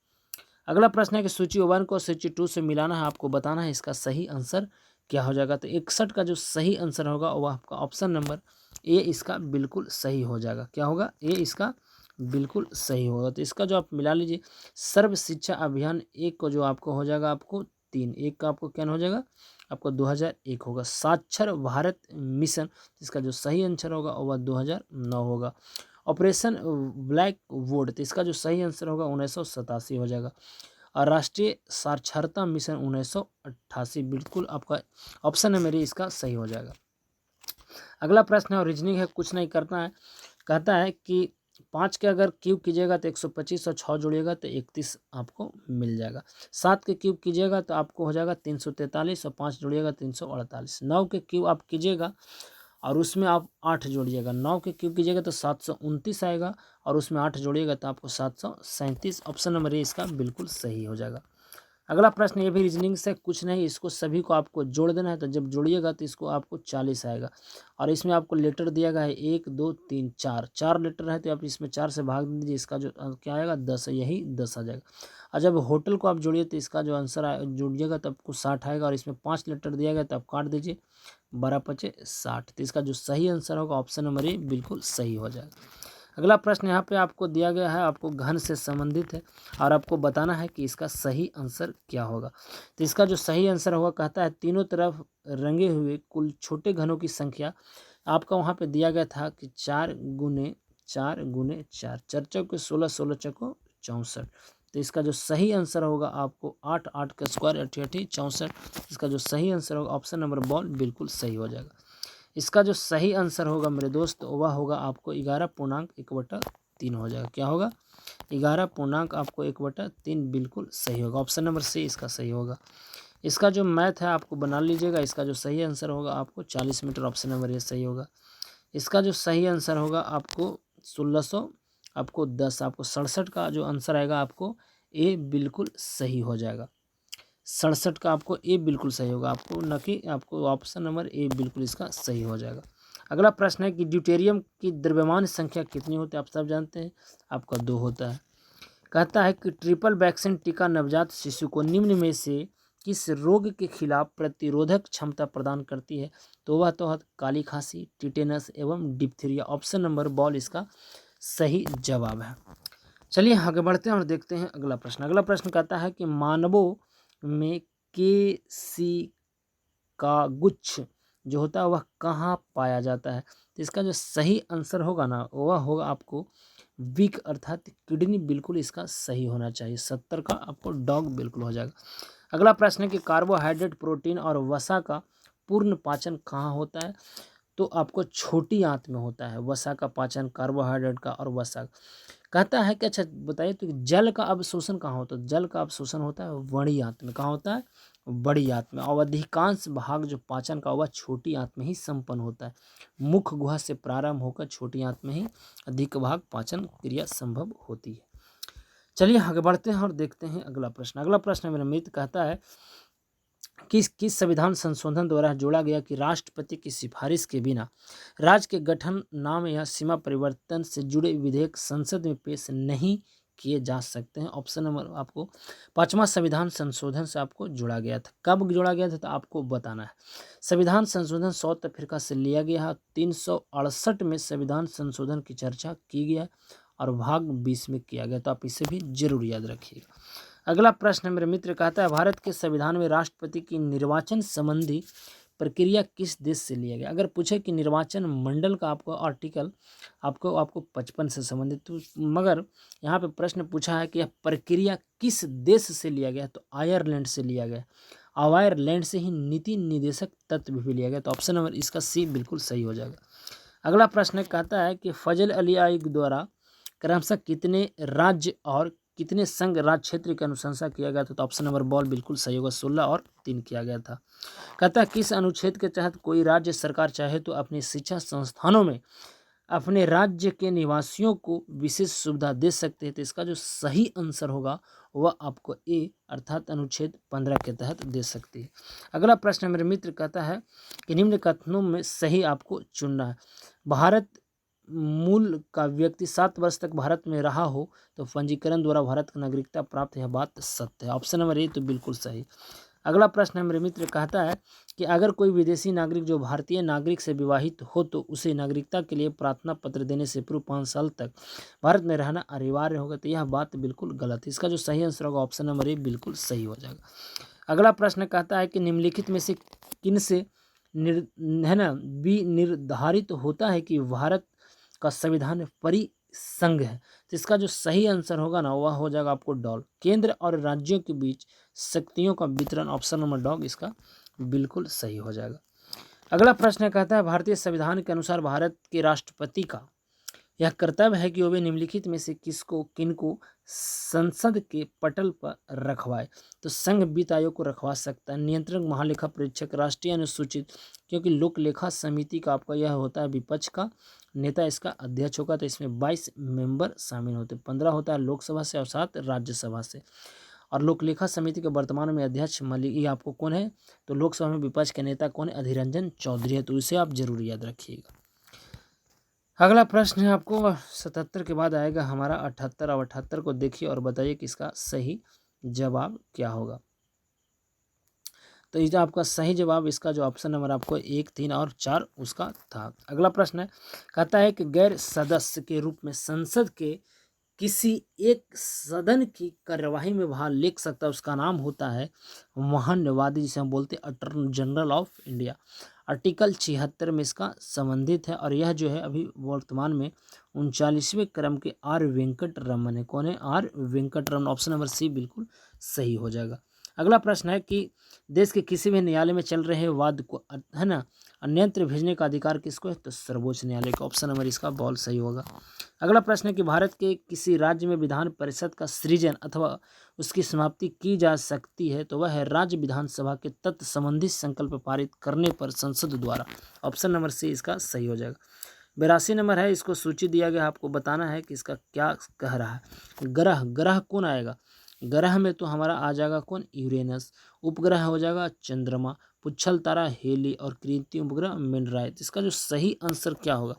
अगला प्रश्न है कि सूची 1 को सूची 2 से मिलाना है, आपको बताना है इसका सही आंसर क्या हो जाएगा। तो 61 का जो सही आंसर होगा वह आपका ऑप्शन नंबर ए इसका बिल्कुल सही हो जाएगा। क्या होगा? ए इसका बिल्कुल सही होगा। तो इसका जो आप मिला लीजिए, सर्व शिक्षा अभियान 1 को जो आपको हो जाएगा आपको 3, 1 का आपको क्या हो जाएगा आपको 2001 होगा। साक्षर भारत मिशन, इसका जो सही आंसर होगा वह 2009 होगा। ऑपरेशन ब्लैक बोर्ड, तो इसका जो सही आंसर होगा 1987 हो जाएगा। और राष्ट्रीय साक्षरता मिशन 1988, बिल्कुल आपका ऑप्शन है मेरी इसका सही हो जाएगा। अगला प्रश्न है और रीजनिंग है, कुछ नहीं करना है। कहता है कि 5 के अगर क्यूब कीजिएगा तो 125 और 6 जोड़िएगा तो 31 आपको मिल जाएगा। 7 के क्यूब कीजिएगा तो आपको हो जाएगा 343 और 5 जोड़िएगा 348। 9 के क्यूब आप कीजिएगा और उसमें आप 8 जोड़िएगा, 9 के क्यूब कीजिएगा तो 729 आएगा और उसमें 8 जोड़िएगा तो आपको 737। ऑप्शन नंबर ए इसका बिल्कुल सही हो जाएगा। अगला प्रश्न ये भी रीजनिंग से, कुछ नहीं, इसको सभी को आपको जोड़ देना है। तो जब जोड़िएगा तो इसको आपको 40 आएगा और इसमें आपको लेटर दिया गया है 1 2 3 4, 4 लेटर है तो आप इसमें 4 से भाग दीजिए, इसका जो क्या आएगा 10 है, यही 10 आ जाएगा। और जब होटल को आप जोड़िए तो इसका जो आंसर जोड़िएगा तो आपको 60 आएगा और इसमें 5 लेटर दिया गया तो आप काट दीजिए, 12×5 = 60। तो इसका जो सही आंसर होगा ऑप्शन नंबर ए बिल्कुल सही हो जाएगा। अगला प्रश्न यहाँ पे आपको दिया गया है, आपको घन से संबंधित है और आपको बताना है कि इसका सही आंसर क्या होगा। तो इसका जो सही आंसर होगा, कहता है तीनों तरफ रंगे हुए कुल छोटे घनों की संख्या आपका वहाँ पे दिया गया था कि 4×4×4, 4 चौके 16, 16 चौको 64। तो इसका जो सही आंसर होगा आपको 8, 8 का स्क्वायर 88, 64। इसका जो सही आंसर होगा ऑप्शन नंबर बॉल बिल्कुल सही हो जाएगा। इसका जो सही आंसर होगा मेरे दोस्त वह होगा आपको 11.1/3 हो जाएगा। क्या होगा? 11 आपको 1/3 बिल्कुल सही होगा। ऑप्शन नंबर सी इसका सही होगा। इसका जो मैथ है आपको बना लीजिएगा, इसका जो सही आंसर होगा आपको 40 मीटर, ऑप्शन नंबर ए सही होगा। इसका जो सही आंसर होगा आपको 1600, आपको 10, आपको 67 का जो आंसर आएगा आपको ए बिल्कुल सही हो जाएगा। 67 का आपको ए बिल्कुल सही होगा, आपको न कि आपको ऑप्शन नंबर ए बिल्कुल इसका सही हो जाएगा। अगला प्रश्न है कि ड्यूटेरियम की द्रव्यमान संख्या कितनी होती है? आप सब जानते हैं, आपका 2 होता है। कहता है कि ट्रिपल वैक्सीन टीका नवजात शिशु को निम्न में से किस रोग के खिलाफ प्रतिरोधक क्षमता प्रदान करती है? तो वह तो है काली खांसी, टिटेनस एवं डिप्थीरिया। ऑप्शन नंबर बॉल इसका सही जवाब है। चलिए आगे बढ़ते हैं और देखते हैं अगला प्रश्न। अगला प्रश्न कहता है कि मानवों में केसी का गुच्छ जो होता है वह कहाँ पाया जाता है? तो इसका जो सही आंसर होगा ना वह होगा आपको विक अर्थात किडनी, बिल्कुल इसका सही होना चाहिए। 70 का आपको डॉग बिल्कुल हो जाएगा। अगला प्रश्न है कि कार्बोहाइड्रेट, प्रोटीन और वसा का पूर्ण पाचन कहाँ होता है? तो आपको छोटी आंत में होता है वसा का पाचन, कार्बोहाइड्रेट का और वसा का। कहता है कि अच्छा बताइए तो जल का अवशोषण कहाँ होता है? जल का अवशोषण होता है बड़ी आंत में। कहाँ होता है? बड़ी आंत में। और अधिकांश भाग जो पाचन का वह छोटी आंत में ही संपन्न होता है। मुख गुहा से प्रारंभ होकर छोटी आंत में ही अधिक भाग पाचन क्रिया संभव होती है। चलिए आगे बढ़ते हैं और देखते हैं अगला प्रश्न। अगला प्रश्न मेरा मित्र कहता है किस संविधान संशोधन द्वारा जोड़ा गया कि राष्ट्रपति की सिफारिश के बिना राज्य के गठन, नाम या सीमा परिवर्तन से जुड़े विधेयक संसद में पेश नहीं किए जा सकते हैं? ऑप्शन नंबर आपको 5वां संविधान संशोधन से आपको जोड़ा गया था। कब जोड़ा गया था तो आपको बताना है। संविधान संशोधन साउथ अफ्रीका से लिया गया है। 368 में संविधान संशोधन की चर्चा की गई है और भाग 20 में किया गया। तो आप इसे भी जरूर याद रखिएगा। अगला प्रश्न मेरे मित्र कहता है, भारत के संविधान में राष्ट्रपति की निर्वाचन संबंधी प्रक्रिया किस देश से लिया गया। अगर पूछे कि निर्वाचन मंडल का आपको आर्टिकल आपको 55 से संबंधित, तो मगर यहाँ पे प्रश्न पूछा है कि यह प्रक्रिया किस देश से लिया गया, तो आयरलैंड से लिया गया। आयरलैंड से ही नीति निदेशक तत्व भी लिया गया। तो ऑप्शन नंबर इसका सी बिल्कुल सही हो जाएगा। अगला प्रश्न कहता है कि फजल अली आयोग द्वारा क्रमशः कितने राज्य और कितने संघ राज्य क्षेत्र की अनुशंसा किया गया था। तो ऑप्शन नंबर बॉल बिल्कुल सही होगा, 16 और 3 किया गया था। कहता है किस अनुच्छेद के तहत कोई राज्य सरकार चाहे तो अपने शिक्षा संस्थानों में अपने राज्य के निवासियों को विशेष सुविधा दे सकते हैं। तो इसका जो सही आंसर होगा वह आपको ए अर्थात अनुच्छेद 15 के तहत दे सकती है। अगला प्रश्न मेरे मित्र कहता है कि निम्न कथनों में सही आपको चुनना है। भारत मूल का व्यक्ति 7 वर्ष तक भारत में रहा हो तो पंजीकरण द्वारा भारत की नागरिकता प्राप्त, यह बात सत्य है। ऑप्शन नंबर ए तो बिल्कुल सही। अगला प्रश्न मेरे मित्र कहता है कि अगर कोई विदेशी नागरिक जो भारतीय नागरिक से विवाहित हो तो उसे नागरिकता के लिए प्रार्थना पत्र देने से पूर्व 5 साल तक भारत में रहना अनिवार्य होगा। तो यह बात बिल्कुल गलत है। इसका जो सही आंसर होगा ऑप्शन नंबर ए बिल्कुल सही हो जाएगा। अगला प्रश्न कहता है कि निम्नलिखित में से किन से निर्धारित होता है कि भारत का संविधान परिसंघ है। तो इसका जो सही आंसर होगा ना वह हो जाएगा आपको डॉल, केंद्र और राज्यों के बीच शक्तियों का वितरण। ऑप्शन नंबर डॉग इसका बिल्कुल सही हो जाएगा। अगला प्रश्न कहता है भारतीय संविधान के अनुसार भारत के राष्ट्रपति का यह कर्तव्य है कि वे निम्नलिखित में से किनको संसद के पटल पर रखवाए। तो संघ वित्त आयोग को रखवा सकता है, नियंत्रक महालेखा परीक्षक, राष्ट्रीय अनुसूचित, क्योंकि लोक लेखा समिति का आपका यह होता है विपक्ष का नेता, इसका अध्यक्ष होगा। तो इसमें 22 मेंबर शामिल होते हैं, 15 होता है लोकसभा से और 7 राज्यसभा से। और लोक लेखा समिति के वर्तमान में अध्यक्ष ये आपको कौन है, तो लोकसभा में विपक्ष के नेता कौन है, अधीर रंजन चौधरी है। तो इसे आप जरूर याद रखिएगा। अगला प्रश्न है आपको 77 के बाद आएगा हमारा 78। और 78 को देखिए और बताइए कि इसका सही जवाब क्या होगा। तो ये आपका सही जवाब इसका जो ऑप्शन नंबर आपको 1, 3 और 4 उसका था। अगला प्रश्न है कहता है कि गैर सदस्य के रूप में संसद के किसी एक सदन की कार्यवाही में भाग ले सकता है, उसका नाम होता है महान्यवादी, जिसे हम बोलते हैं attorney general of India. Article 76 में इसका संबंधित है और यह जो है अभी वर्तमान में 39वें क्रम के आर वेंकट रमन है। कौन है, R Venkat Raman. Option number C बिल्कुल सही हो जाएगा। अगला प्रश्न है कि देश के किसी भी न्यायालय में चल रहे वाद को है ना अन्यत्र भेजने का अधिकार किसको है, तो सर्वोच्च न्यायालय का। ऑप्शन नंबर इसका बॉल सही होगा। अगला प्रश्न है कि भारत के किसी राज्य में विधान परिषद का सृजन अथवा उसकी समाप्ति की जा सकती है, तो वह है राज्य विधानसभा के तत्व संबंधी संकल्प पारित करने पर संसद द्वारा। ऑप्शन नंबर सी इसका सही हो जाएगा। 82 नंबर है, इसको सूची दिया गया, आपको बताना है कि इसका क्या कह रहा है। ग्रह कौन आएगा, ग्रह में तो हमारा आ जाएगा कौन, यूरेनस। उपग्रह हो जाएगा चंद्रमा, पुच्छल तारा हेली और कृत्रिम उपग्रह मेनराय। इसका जो सही आंसर क्या होगा,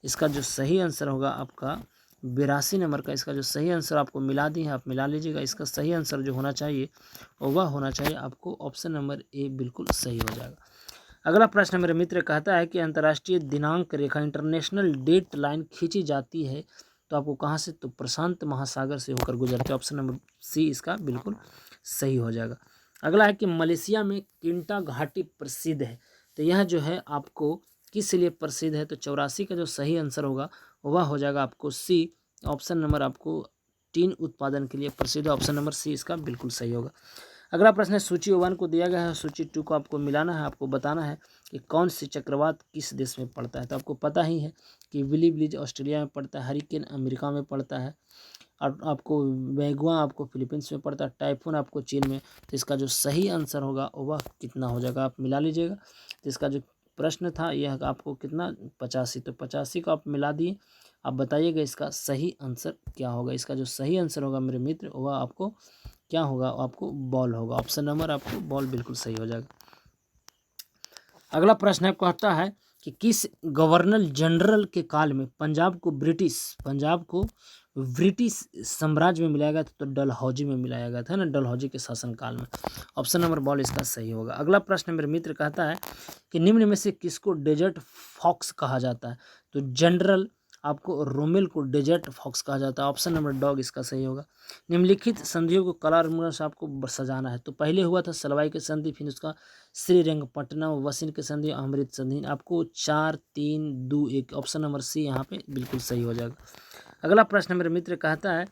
इसका जो सही आंसर होगा आपका 82 नंबर का। इसका जो सही आंसर आपको मिला दी है, आप मिला लीजिएगा। इसका सही आंसर जो होना चाहिए वह होना चाहिए आपको ऑप्शन नंबर ए बिल्कुल सही हो जाएगा। अगला प्रश्न मेरे मित्र कहता है कि अंतर्राष्ट्रीय दिनांक रेखा इंटरनेशनल डेट लाइन खींची जाती है तो आपको कहाँ से, तो प्रशांत महासागर से होकर गुजरते। ऑप्शन नंबर सी इसका बिल्कुल सही हो जाएगा। अगला है कि मलेशिया में किंटा घाटी प्रसिद्ध है, तो यह जो है आपको किस लिए प्रसिद्ध है, तो 84 का जो सही आंसर होगा वह हो जाएगा आपको सी। ऑप्शन नंबर आपको टीन उत्पादन के लिए प्रसिद्ध है। ऑप्शन नंबर सी इसका बिल्कुल सही होगा। अगला प्रश्न है सूची 1 को दिया गया है, सूची 2 को आपको मिलाना है, आपको बताना है कि कौन सी चक्रवात किस देश में पड़ता है। तो आपको पता ही है कि विली ब्लिज ऑस्ट्रेलिया में पड़ता है, हरिकेन अमेरिका में पड़ता है और आपको वैगुआ आपको फिलीपींस में पड़ता है, टाइफून आपको चीन में। तो इसका जो सही आंसर होगा वह कितना हो जाएगा, आप मिला लीजिएगा। तो इसका जो प्रश्न था यह आपको कितना 85, तो 85 को आप मिला दिए। आप बताइएगा इसका सही आंसर क्या होगा। इसका जो सही आंसर होगा मेरे मित्र वह आपको क्या होगा, आपको बॉल होगा। ऑप्शन नंबर आपको बॉल बिल्कुल सही हो जाएगा। अगला प्रश्न है कहता है कि किस गवर्नर जनरल के काल में पंजाब को ब्रिटिश साम्राज्य में मिलाया गया था, तो डलहौजी में मिलाया गया था ना, डलहौजी के शासनकाल में। ऑप्शन नंबर बॉल इसका सही होगा। अगला प्रश्न मेरे मित्र कहता है कि निम्न में से किसको डेजर्ट फॉक्स कहा जाता है, तो जनरल आपको रोमेल को डेजर्ट फॉक्स कहा जाता है। ऑप्शन नंबर डॉग इसका सही होगा। निम्नलिखित संधियों को कला और मुद्रा से आपको सजाना है। तो पहले हुआ था सलवाई की संधि, फिर उसका श्रीरंगपट्टनम, वसीन की संधि, अमृत संधि। आपको 4 3 2 1 ऑप्शन नंबर सी यहाँ पे बिल्कुल सही हो जाएगा। अगला प्रश्न मेरे मित्र कहता है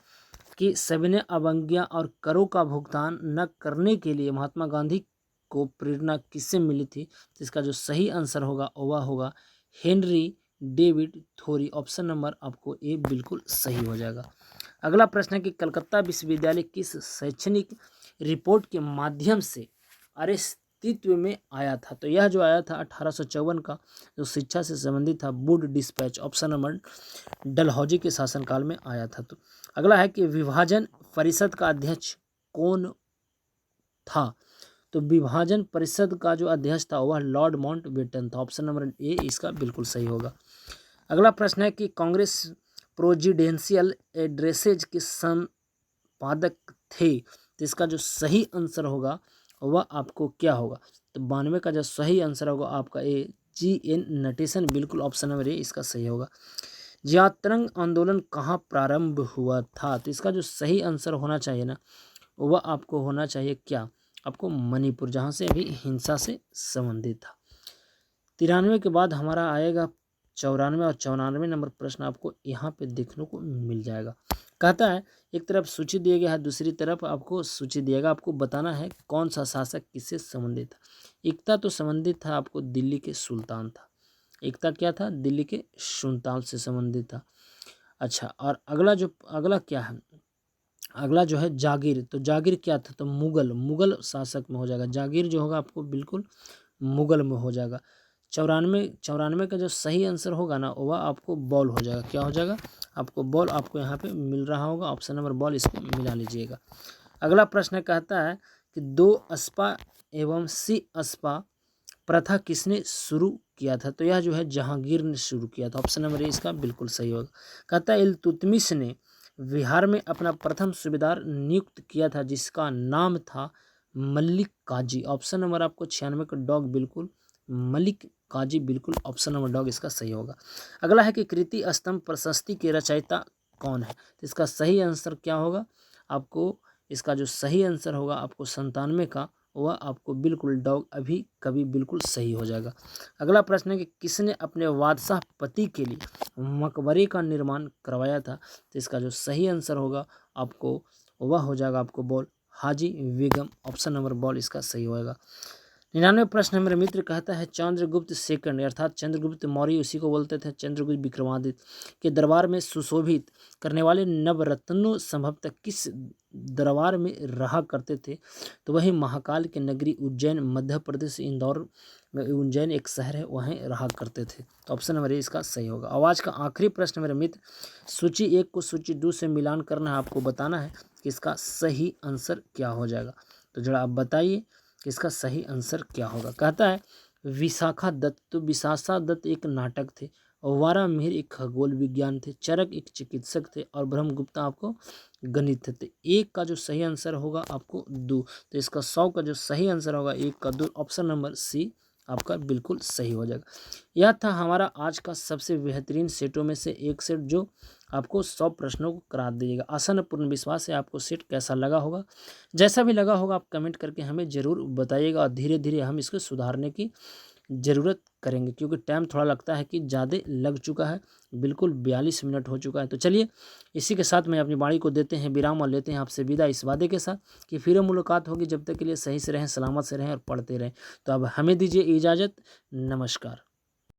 कि सविनय अवज्ञा और करों का भुगतान न करने के लिए महात्मा गांधी को प्रेरणा किससे मिली थी। तो इसका जो सही आंसर होगा वह होगा हेनरी डेविड थोरी। ऑप्शन नंबर आपको ए बिल्कुल सही हो जाएगा। अगला प्रश्न है कि कलकत्ता विश्वविद्यालय किस शैक्षणिक रिपोर्ट के माध्यम से अस्तित्व में आया था। तो यह जो आया था 1854 का, जो शिक्षा से संबंधित था, Wood dispatch. Option number Dalhousie के शासनकाल में आया था। तो अगला है कि विभाजन परिषद का अध्यक्ष कौन था। तो विभाजन परिषद का जो अध्यक्ष था वह लॉर्ड माउंटबेटन था। ऑप्शन नंबर ए इसका बिल्कुल सही होगा। अगला प्रश्न है कि कांग्रेस प्रेसिडेंशियल एड्रेसेज के संपादक थे। तो इसका जो सही आंसर होगा वह आपको क्या होगा। तो 92 का जो सही आंसर होगा आपका ए GN नटेशन। बिल्कुल ऑप्शन नंबर ए इसका सही होगा। जातरंग आंदोलन कहाँ प्रारंभ हुआ था। तो इसका जो सही आंसर होना चाहिए ना, वह आपको होना चाहिए क्या, आपको मणिपुर, जहाँ से अभी हिंसा से संबंधित था। 93 के बाद हमारा आएगा 94 और 94 नंबर प्रश्न आपको यहाँ पे देखने को मिल जाएगा। कहता है एक तरफ सूची दिया गया है, दूसरी तरफ आपको सूची दिएगा, आपको बताना है कौन सा शासक किससे संबंधित था। एकता तो संबंधित था आपको दिल्ली के सुल्तान था। एकता क्या था, दिल्ली के सुल्तान से संबंधित था। अच्छा, और अगला क्या है, अगला जो है जागीर। तो जागीर क्या था, तो मुगल शासक में हो जाएगा। जागीर जो होगा आपको बिल्कुल मुगल में हो जाएगा। 94 का जो सही आंसर होगा ना वह आपको बॉल हो जाएगा। क्या हो जाएगा, आपको बॉल आपको यहाँ पे मिल रहा होगा। ऑप्शन नंबर बॉल, इसको मिला लीजिएगा। अगला प्रश्न कहता है कि 2 अस्पा एवं सी अस्पा प्रथा किसने शुरू किया था। तो यह जो है जहांगीर ने शुरू किया था। ऑप्शन नंबर ए इसका बिल्कुल सही होगा। कहता है इल्तुतमिश ने बिहार में अपना प्रथम सूबेदार नियुक्त किया था जिसका नाम था मलिक काजी। ऑप्शन नंबर आपको 96 का डॉग बिल्कुल मलिक काजी, बिल्कुल ऑप्शन नंबर डॉग इसका सही होगा। अगला है कि कृति स्तंभ प्रशस्ति के रचयिता कौन है। तो इसका सही आंसर क्या होगा, आपको इसका जो सही आंसर होगा आपको 97 का, वह आपको बिल्कुल डॉग अभी कभी बिल्कुल सही हो जाएगा। अगला प्रश्न है कि किसने अपने बादशाह पति के लिए मकबरे का निर्माण करवाया था। तो इसका जो सही आंसर होगा आपको वह हो जाएगा आपको बॉल हाजी बेगम। ऑप्शन नंबर बॉल इसका सही होगा। 99 प्रश्न मेरे मित्र कहता है चंद्रगुप्त सेकंड अर्थात चंद्रगुप्त मौर्य, उसी को बोलते थे चंद्रगुप्त विक्रमादित्य, के दरबार में सुशोभित करने वाले नवरत्नों संभवतः किस दरबार में रहा करते थे। तो वही महाकाल के नगरी उज्जैन, मध्य प्रदेश, इंदौर में उज्जैन एक शहर है, वहीं रहा करते थे। तो ऑप्शन नंबर ए इसका सही होगा। आवाज़ का आखिरी प्रश्न मेरे मित्र, सूची 1 को सूची 2 से मिलान करना है, आपको बताना है कि इसका सही आंसर क्या हो जाएगा। तो जरा आप बताइए कि इसका सही आंसर क्या होगा। कहता है विशाखा दत्त। तो विशाखा दत्त एक नाटक थे, वारा मिहिर एक खगोल विज्ञान थे, चरक एक चिकित्सक थे और ब्रह्मगुप्ता आपको गणित थे। एक का जो सही आंसर होगा आपको 2। तो इसका 100 का जो सही आंसर होगा 1 का 2। ऑप्शन नंबर सी आपका बिल्कुल सही हो जाएगा। यह था हमारा आज का सबसे बेहतरीन सेटों में से एक सेट जो आपको 100 प्रश्नों को करा दीजिएगा। आशा न पूर्ण विश्वास है आपको सेट कैसा लगा होगा। जैसा भी लगा होगा आप कमेंट करके हमें ज़रूर बताइएगा और धीरे धीरे हम इसको सुधारने की ज़रूरत करेंगे, क्योंकि टाइम थोड़ा लगता है कि ज़्यादा लग चुका है। बिल्कुल 42 मिनट हो चुका है। तो चलिए इसी के साथ में अपनी वाणी को देते हैं विराम और लेते हैं आपसे विदा, इस वादे के साथ कि फिर मुलाकात होगी। जब तक के लिए सही से रहें, सलामत से रहें और पढ़ते रहें। तो अब हमें दीजिए इजाज़त। नमस्कार।